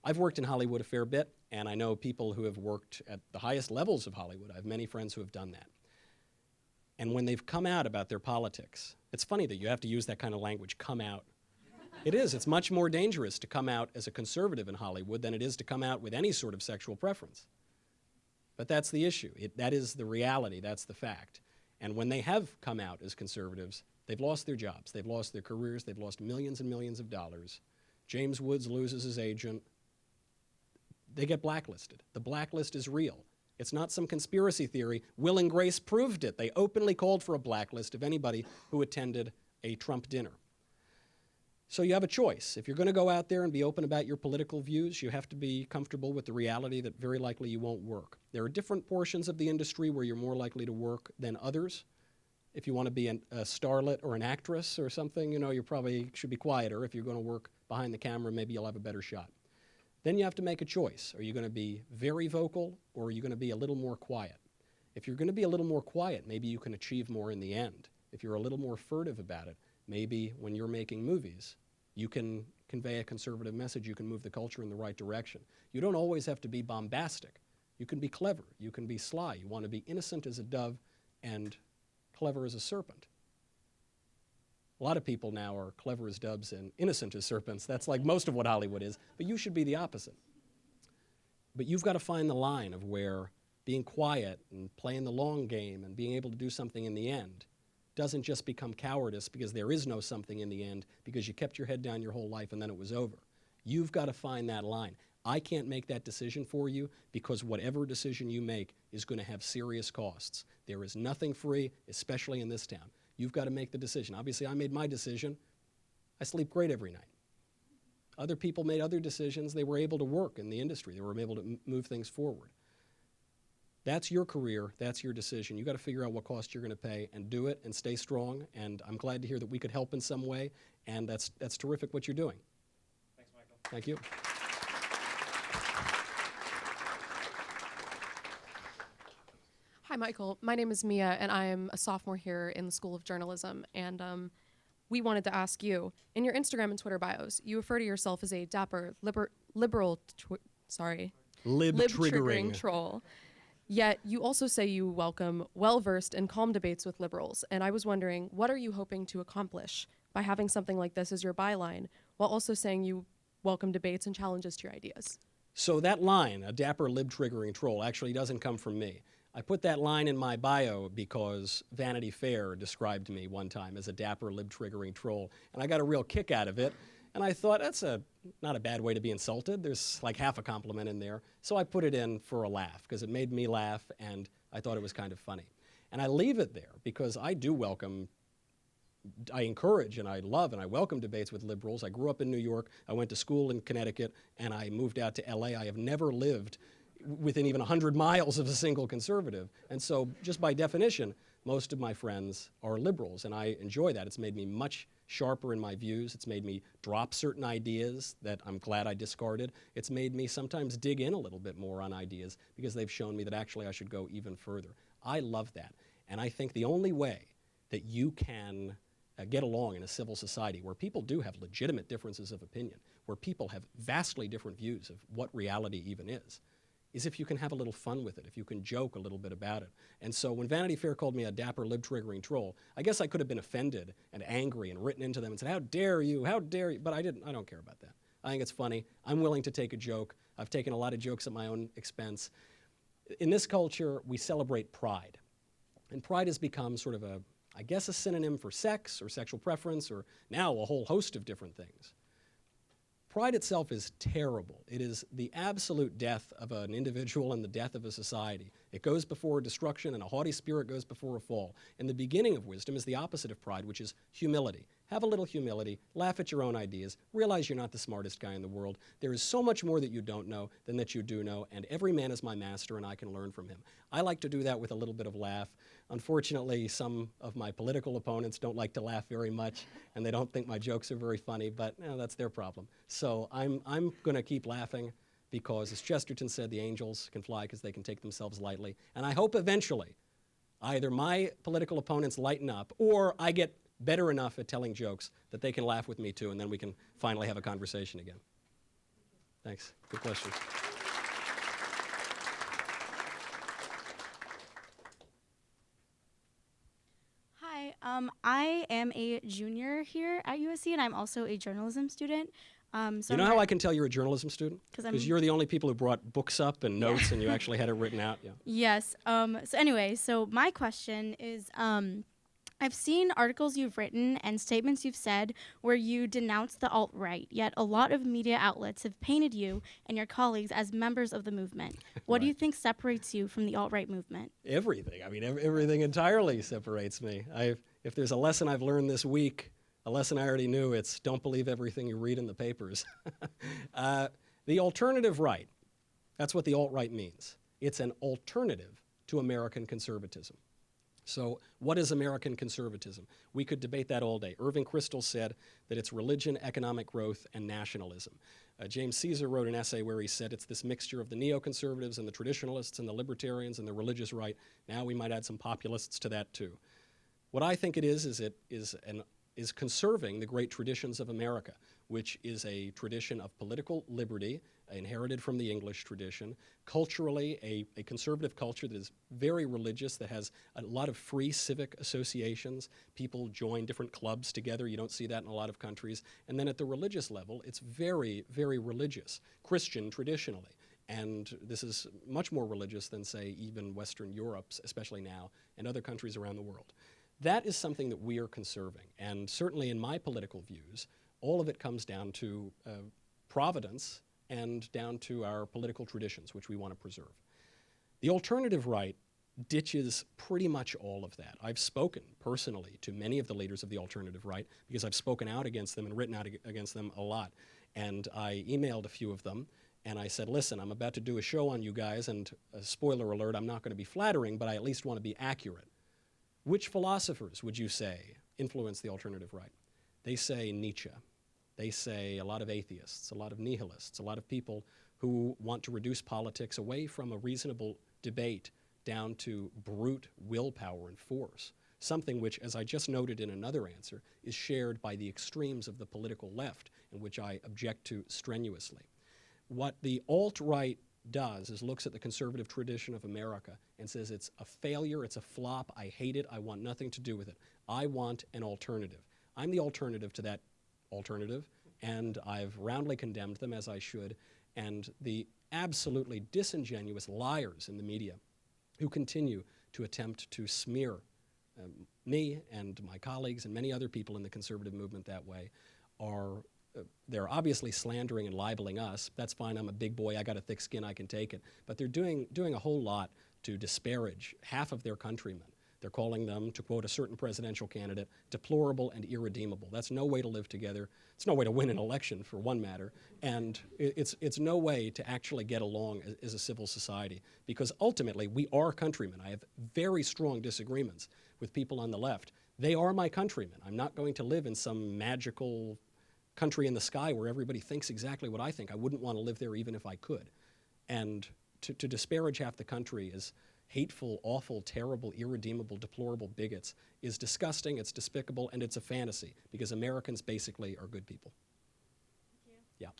I've worked in Hollywood a fair bit, and I know people who have worked at the highest levels of Hollywood. I have many friends who have done that. And when they've come out about their politics, it's funny that you have to use that kind of language, come out. It is. It's much more dangerous to come out as a conservative in Hollywood than it is to come out with any sort of sexual preference. But that's the issue. That is the reality. That's the fact. And when they have come out as conservatives, they've lost their jobs, they've lost their careers, they've lost millions and millions of dollars. James Woods loses his agent. They get blacklisted. The blacklist is real. It's not some conspiracy theory. Will and Grace proved it. They openly called for a blacklist of anybody who attended a Trump dinner. So you have a choice. If you're going to go out there and be open about your political views, you have to be comfortable with the reality that very likely you won't work. There are different portions of the industry where you're more likely to work than others. If you want to be a starlet or an actress or something, you probably should be quieter. If you're going to work behind the camera, maybe you'll have a better shot. Then you have to make a choice. Are you going to be very vocal, or are you going to be a little more quiet? If you're going to be a little more quiet, maybe you can achieve more in the end. If you're a little more furtive about it, maybe when you're making movies, you can convey a conservative message. You can move the culture in the right direction. You don't always have to be bombastic. You can be clever. You can be sly. You want to be innocent as a dove and clever as a serpent. A lot of people now are clever as doves and innocent as serpents. That's like most of what Hollywood is. But you should be the opposite. But you've got to find the line of where being quiet and playing the long game and being able to do something in the end doesn't just become cowardice because there is no something in the end because you kept your head down your whole life and then it was over. You've got to find that line. I can't make that decision for you because whatever decision you make is going to have serious costs. There is nothing free, especially in this town. You've got to make the decision. Obviously, I made my decision. I sleep great every night. Other people made other decisions. They were able to work in the industry. They were able to move things forward. That's your career. That's your decision. You've got to figure out what cost you're going to pay and do it and stay strong. And I'm glad to hear that we could help in some way. And that's terrific what you're doing. Thanks, Michael. Thank you. Hi, Michael. My name is Mia, and I am a sophomore here in the School of Journalism. And we wanted to ask you, in your Instagram and Twitter bios, you refer to yourself as a dapper, lib-triggering troll. Yet you also say you welcome well-versed and calm debates with liberals. And I was wondering, what are you hoping to accomplish by having something like this as your byline, while also saying you welcome debates and challenges to your ideas? So that line, a dapper lib-triggering troll, actually doesn't come from me. I put that line in my bio because Vanity Fair described me one time as a dapper lib-triggering troll, and I got a real kick out of it. And I thought, that's not a bad way to be insulted. There's like half a compliment in there. So I put it in for a laugh because it made me laugh, and I thought it was kind of funny. And I leave it there because I encourage and I love and I welcome debates with liberals. I grew up in New York. I went to school in Connecticut, and I moved out to LA. I have never lived within even 100 miles of a single conservative. And so just by definition, most of my friends are liberals, and I enjoy that. It's made me much sharper in my views. It's made me drop certain ideas that I'm glad I discarded. It's made me sometimes dig in a little bit more on ideas because they've shown me that actually I should go even further. I love that. And I think the only way that you can get along in a civil society where people do have legitimate differences of opinion, where people have vastly different views of what reality even is if you can have a little fun with it, if you can joke a little bit about it. And so when Vanity Fair called me a dapper lib-triggering troll, I guess I could have been offended and angry and written into them and said, how dare you, but I didn't. I don't care about that. I think it's funny. I'm willing to take a joke. I've taken a lot of jokes at my own expense. In this culture, we celebrate pride. And pride has become sort of a synonym for sex or sexual preference, or now a whole host of different things. Pride itself is terrible. It is the absolute death of an individual and the death of a society. It goes before destruction, and a haughty spirit goes before a fall. And the beginning of wisdom is the opposite of pride, which is humility. Have a little humility, laugh at your own ideas, realize you're not the smartest guy in the world. There is so much more that you don't know than that you do know, and every man is my master, and I can learn from him. I like to do that with a little bit of laugh. Unfortunately, some of my political opponents don't like to laugh very much, and they don't think my jokes are very funny, but that's their problem. So I'm going to keep laughing because, as Chesterton said, the angels can fly because they can take themselves lightly. And I hope eventually either my political opponents lighten up or I get better enough at telling jokes that they can laugh with me too, and then we can finally have a conversation again. Thanks. Good question. Hi, I am a junior here at USC, and I'm also a journalism student. You know how I can tell you're a journalism student? Because you're the only people who brought books up and notes, and you actually had it written out. Yeah. Yes. So my question is, I've seen articles you've written and statements you've said where you denounce the alt-right, yet a lot of media outlets have painted you and your colleagues as members of the movement. What do you think separates you from the alt-right movement? Everything. I mean, everything entirely separates me. If there's a lesson I've learned this week, a lesson I already knew, it's don't believe everything you read in the papers. The alternative right, that's what the alt-right means. It's an alternative to American conservatism. So what is American conservatism? We could debate that all day. Irving Kristol said that it's religion, economic growth, and nationalism. James Caesar wrote an essay where he said it's this mixture of the neoconservatives and the traditionalists and the libertarians and the religious right. Now we might add some populists to that too. What I think it is conserving the great traditions of America, which is a tradition of political liberty, inherited from the English tradition, culturally a conservative culture that is very religious, that has a lot of free civic associations. People join different clubs together. You don't see that in a lot of countries. And then at the religious level, it's very, very religious, Christian traditionally. And this is much more religious than, say, even Western Europe, especially now, and other countries around the world. That is something that we are conserving. And certainly in my political views, all of it comes down to providence and down to our political traditions, which we want to preserve. The alternative right ditches pretty much all of that. I've spoken personally to many of the leaders of the alternative right because I've spoken out against them and written out against them a lot. And I emailed a few of them, and I said, listen, I'm about to do a show on you guys, and spoiler alert, I'm not going to be flattering, but I at least want to be accurate. Which philosophers would you say influence the alternative right? They say Nietzsche. They say a lot of atheists, a lot of nihilists, a lot of people who want to reduce politics away from a reasonable debate down to brute willpower and force, something which, as I just noted in another answer, is shared by the extremes of the political left and which I object to strenuously. What the alt-right does is looks at the conservative tradition of America and says it's a failure, it's a flop, I hate it, I want nothing to do with it. I want an alternative. I'm the alternative to that alternative, and I've roundly condemned them, as I should, and the absolutely disingenuous liars in the media who continue to attempt to smear me and my colleagues and many other people in the conservative movement that way are they're obviously slandering and libeling us. That's fine, I'm a big boy, I got a thick skin, I can take it. But they're doing a whole lot to disparage half of their countrymen. They're calling them, to quote a certain presidential candidate, deplorable and irredeemable. That's no way to live together. It's no way to win an election, for one matter. And it's no way to actually get along as a civil society. Because ultimately, we are countrymen. I have very strong disagreements with people on the left. They are my countrymen. I'm not going to live in some magical country in the sky where everybody thinks exactly what I think. I wouldn't want to live there even if I could. And to disparage half the country as hateful, awful, terrible, irredeemable, deplorable bigots is disgusting, it's despicable, and it's a fantasy, because Americans basically are good people. Thank you. Yeah.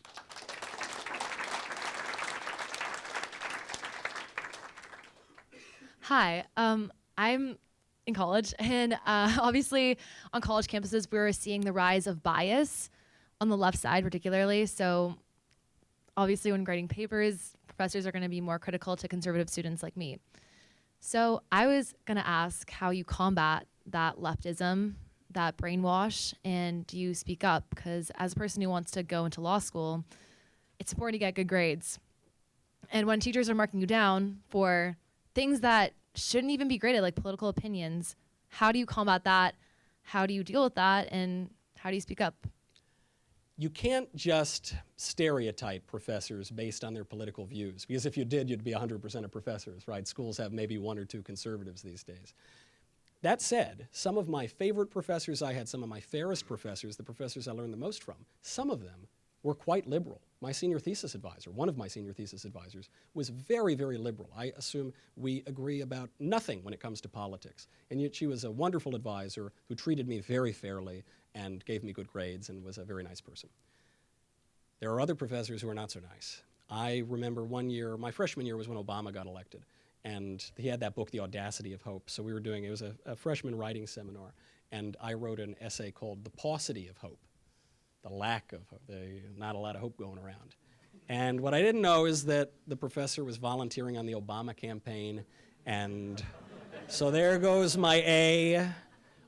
Hi, I'm in college, and obviously on college campuses we're seeing the rise of bias on the left side particularly. So obviously when grading papers, professors are going to be more critical to conservative students like me. So I was going to ask how you combat that leftism, that brainwash, and do you speak up? Because as a person who wants to go into law school, it's important to get good grades. And when teachers are marking you down for things that shouldn't even be graded, like political opinions, how do you combat that? How do you deal with that? And how do you speak up? You can't just stereotype professors based on their political views, because if you did, you'd be 100% of professors, right? Schools have maybe one or two conservatives these days. That said, some of my favorite professors I had, some of my fairest professors, the professors I learned the most from, some of them were quite liberal. My senior thesis advisor, one of my senior thesis advisors, was very, very liberal. I assume we agree about nothing when it comes to politics. And yet she was a wonderful advisor who treated me very fairly and gave me good grades and was a very nice person. There are other professors who are not so nice. I remember one year, my freshman year was when Obama got elected, and he had that book, The Audacity of Hope. So we were doing, it was a freshman writing seminar, and I wrote an essay called The Paucity of Hope, the lack of hope, not a lot of hope going around. And what I didn't know is that the professor was volunteering on the Obama campaign, and so there goes my A.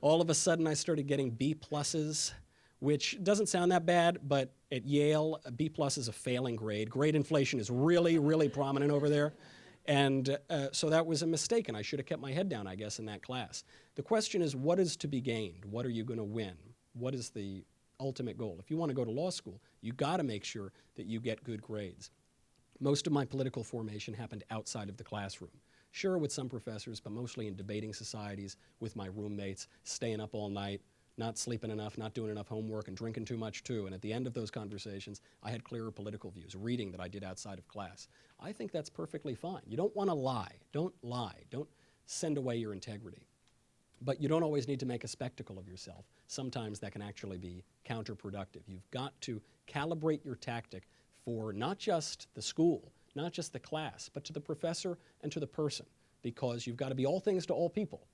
All of a sudden I started getting B pluses, which doesn't sound that bad, but at Yale, a B plus is a failing grade. Grade inflation is really, really prominent over there. And so that was a mistake, and I should have kept my head down, I guess, in that class. The question is, what is to be gained? What are you going to win? What is the ultimate goal? If you want to go to law school, you got to make sure that you get good grades. Most of my political formation happened outside of the classroom. Sure, with some professors, but mostly in debating societies with my roommates, staying up all night, not sleeping enough, not doing enough homework, and drinking too much too. And at the end of those conversations, I had clearer political views, reading that I did outside of class. I think that's perfectly fine. You don't want to lie. Don't lie. Don't send away your integrity. But you don't always need to make a spectacle of yourself. Sometimes that can actually be counterproductive. You've got to calibrate your tactic for not just the school, not just the class, but to the professor and to the person, because you've got to be all things to all people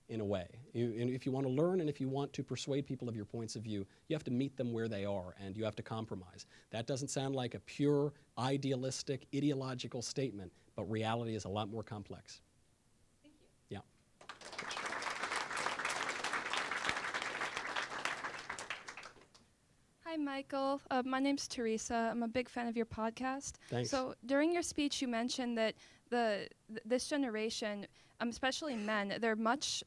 in a way. And if you want to learn and if you want to persuade people of your points of view, you have to meet them where they are and you have to compromise. That doesn't sound like a pure, idealistic, ideological statement, but reality is a lot more complex. Thank you. Yeah. Hi, Michael. My name's Teresa. I'm a big fan of your podcast. Thanks. So during your speech, you mentioned that this generation, especially men, they're much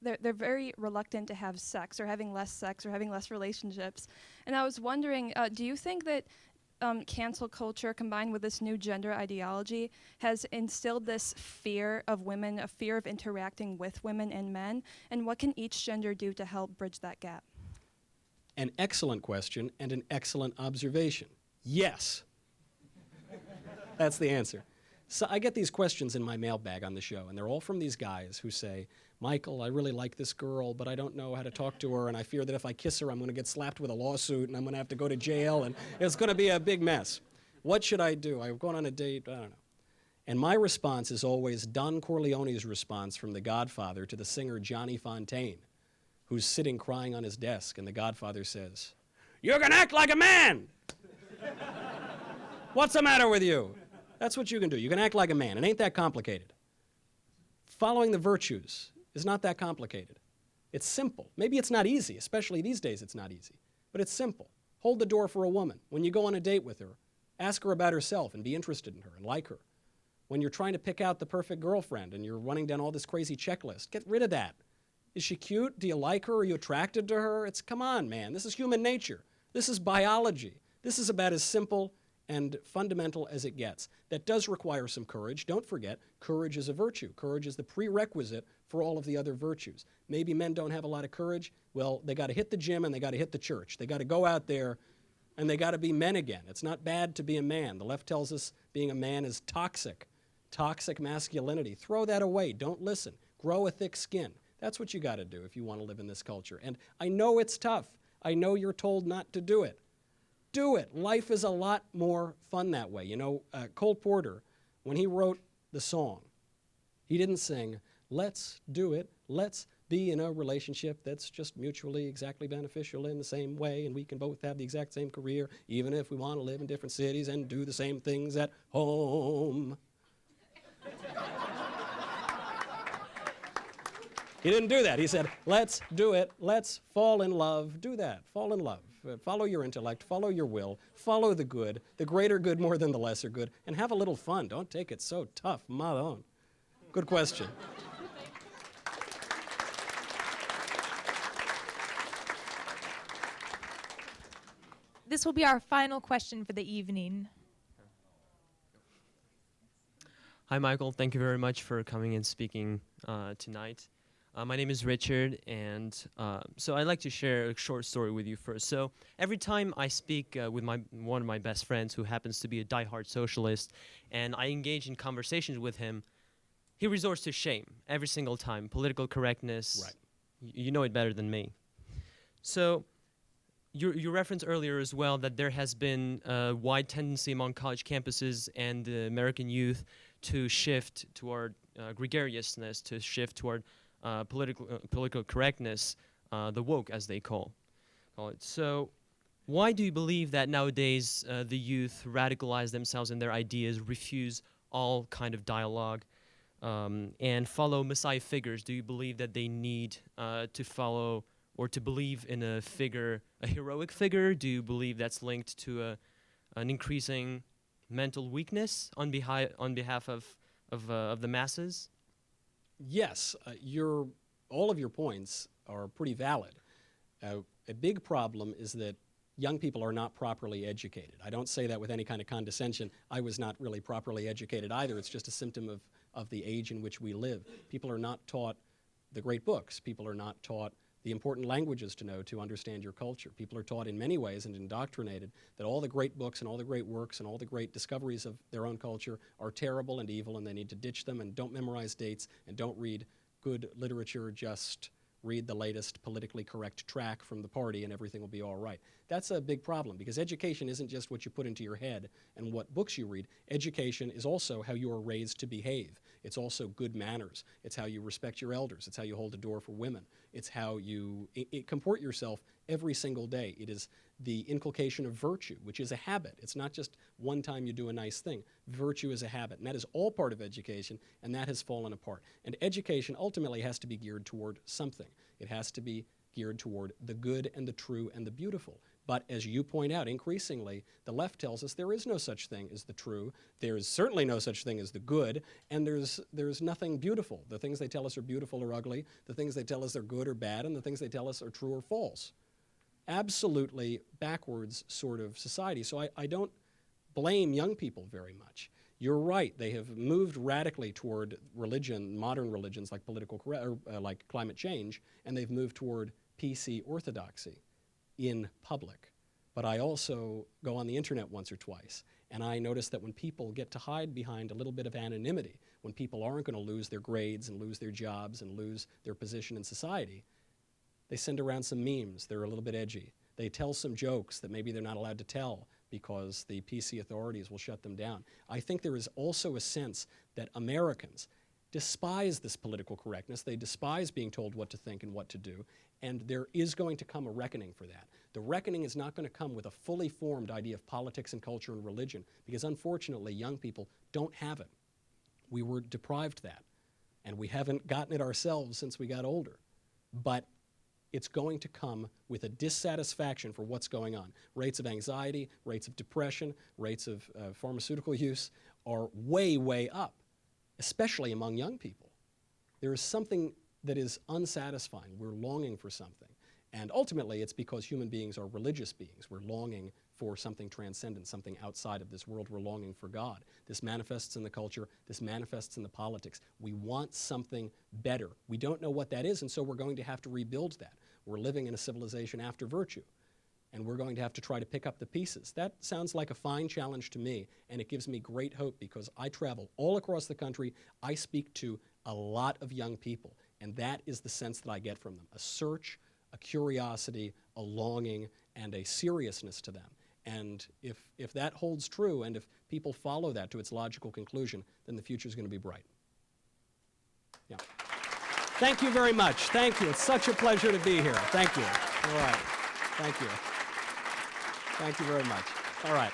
they're very reluctant to have sex or having less relationships. And I was wondering, do you think that cancel culture combined with this new gender ideology has instilled this fear of women, a fear of interacting with women and men? And what can each gender do to help bridge that gap? An excellent question and an excellent observation. Yes. That's the answer. So I get these questions in my mailbag on the show, and they're all from these guys who say, Michael, I really like this girl, but I don't know how to talk to her, and I fear that if I kiss her, I'm going to get slapped with a lawsuit, and I'm going to have to go to jail, and it's going to be a big mess. What should I do? I've gone on a date, I don't know. And my response is always Don Corleone's response from The Godfather to the singer Johnny Fontaine, who's sitting crying on his desk, and The Godfather says, "You're gonna act like a man!" What's the matter with you? That's what you can do. You can act like a man. It ain't that complicated. Following the virtues is not that complicated. It's simple. Maybe it's not easy, especially these days it's not easy, but it's simple. Hold the door for a woman. When you go on a date with her, ask her about herself and be interested in her and like her. When you're trying to pick out the perfect girlfriend and you're running down all this crazy checklist, get rid of that. Is she cute? Do you like her? Are you attracted to her? Come on, man. This is human nature. This is biology. This is about as simple and fundamental as it gets. That does require some courage. Don't forget, courage is a virtue. Courage is the prerequisite for all of the other virtues. Maybe men don't have a lot of courage. Well, they got to hit the gym and they got to hit the church. They got to go out there and they got to be men again. It's not bad to be a man. The left tells us being a man is toxic. Toxic masculinity. Throw that away. Don't listen. Grow a thick skin. That's what you got to do if you want to live in this culture. And I know it's tough. I know you're told not to do it. Do it. Life is a lot more fun that way. You know, Cole Porter, when he wrote the song, he didn't sing, "Let's do it, let's be in a relationship that's just mutually exactly beneficial in the same way, and we can both have the exact same career, even if we want to live in different cities and do the same things at home." He didn't do that. He said, "Let's do it. Let's fall in love." Do that. Fall in love. Follow your intellect. Follow your will. Follow the good, the greater good more than the lesser good, and have a little fun. Don't take it so tough. Madon. Good question. This will be our final question for the evening. Hi, Michael. Thank you very much for coming and speaking tonight. My name is Richard, and so I'd like to share a short story with you first. So every time I speak with one of my best friends who happens to be a diehard socialist, and I engage in conversations with him, he resorts to shame every single time. Political correctness. Right. You know it better than me. So you referenced earlier as well that there has been a wide tendency among college campuses and the American youth to shift toward gregariousness, to shift toward political correctness, the woke, as they call it. So why do you believe that nowadays the youth radicalize themselves in their ideas, refuse all kind of dialogue, and follow messiah figures? Do you believe that they need to follow or to believe in a figure, a heroic figure? Do you believe that's linked to an increasing mental weakness on behalf of the masses? Yes, all of your points are pretty valid. A big problem is that young people are not properly educated. I don't say that with any kind of condescension. I was not really properly educated either. It's just a symptom of the age in which we live. People are not taught the great books. People are not taught the important languages to know to understand your culture. People are taught in many ways and indoctrinated that all the great books and all the great works and all the great discoveries of their own culture are terrible and evil, and they need to ditch them, and don't memorize dates and don't read good literature, just read the latest politically correct track from the party and everything will be all right. That's a big problem because education isn't just what you put into your head and what books you read. Education is also how you are raised to behave. It's also good manners. It's how you respect your elders. It's how you hold the door for women. It's how you comport yourself every single day. It is the inculcation of virtue, which is a habit. It's not just one time you do a nice thing. Virtue is a habit, and that is all part of education, and that has fallen apart. And education ultimately has to be geared toward something. It has to be geared toward the good and the true and the beautiful. But as you point out, increasingly, the left tells us there is no such thing as the true, there is certainly no such thing as the good, and there's nothing beautiful. The things they tell us are beautiful or ugly, the things they tell us are good or bad, and the things they tell us are true or false. Absolutely backwards sort of society. So I don't blame young people very much. You're right, they have moved radically toward religion, modern religions like like climate change, and they've moved toward PC orthodoxy in public. But I also go on the internet once or twice, and I notice that when people get to hide behind a little bit of anonymity, when people aren't going to lose their grades and lose their jobs and lose their position in society, they send around some memes. They're a little bit edgy. They tell some jokes that maybe they're not allowed to tell because the PC authorities will shut them down. I think there is also a sense that Americans despise this political correctness. They despise being told what to think and what to do, and there is going to come a reckoning for that. The reckoning is not going to come with a fully formed idea of politics and culture and religion, because unfortunately young people don't have it. We were deprived that, and we haven't gotten it ourselves since we got older. But it's going to come with a dissatisfaction for what's going on. Rates of anxiety, rates of depression, rates of pharmaceutical use are way, way up, especially among young people. There is something that is unsatisfying. We're longing for something. And ultimately, it's because human beings are religious beings. We're longing for something transcendent, something outside of this world. We're longing for God. This manifests in the culture. This manifests in the politics. We want something better. We don't know what that is, and so we're going to have to rebuild that. We're living in a civilization after virtue, and we're going to have to try to pick up the pieces. That sounds like a fine challenge to me, and it gives me great hope because I travel all across the country. I speak to a lot of young people, and that is the sense that I get from them, a search, a curiosity, a longing, and a seriousness to them. And if that holds true, and if people follow that to its logical conclusion, then the future is going to be bright. Yeah. Thank you very much. Thank you. It's such a pleasure to be here. Thank you. All right. Thank you. Thank you very much. All right.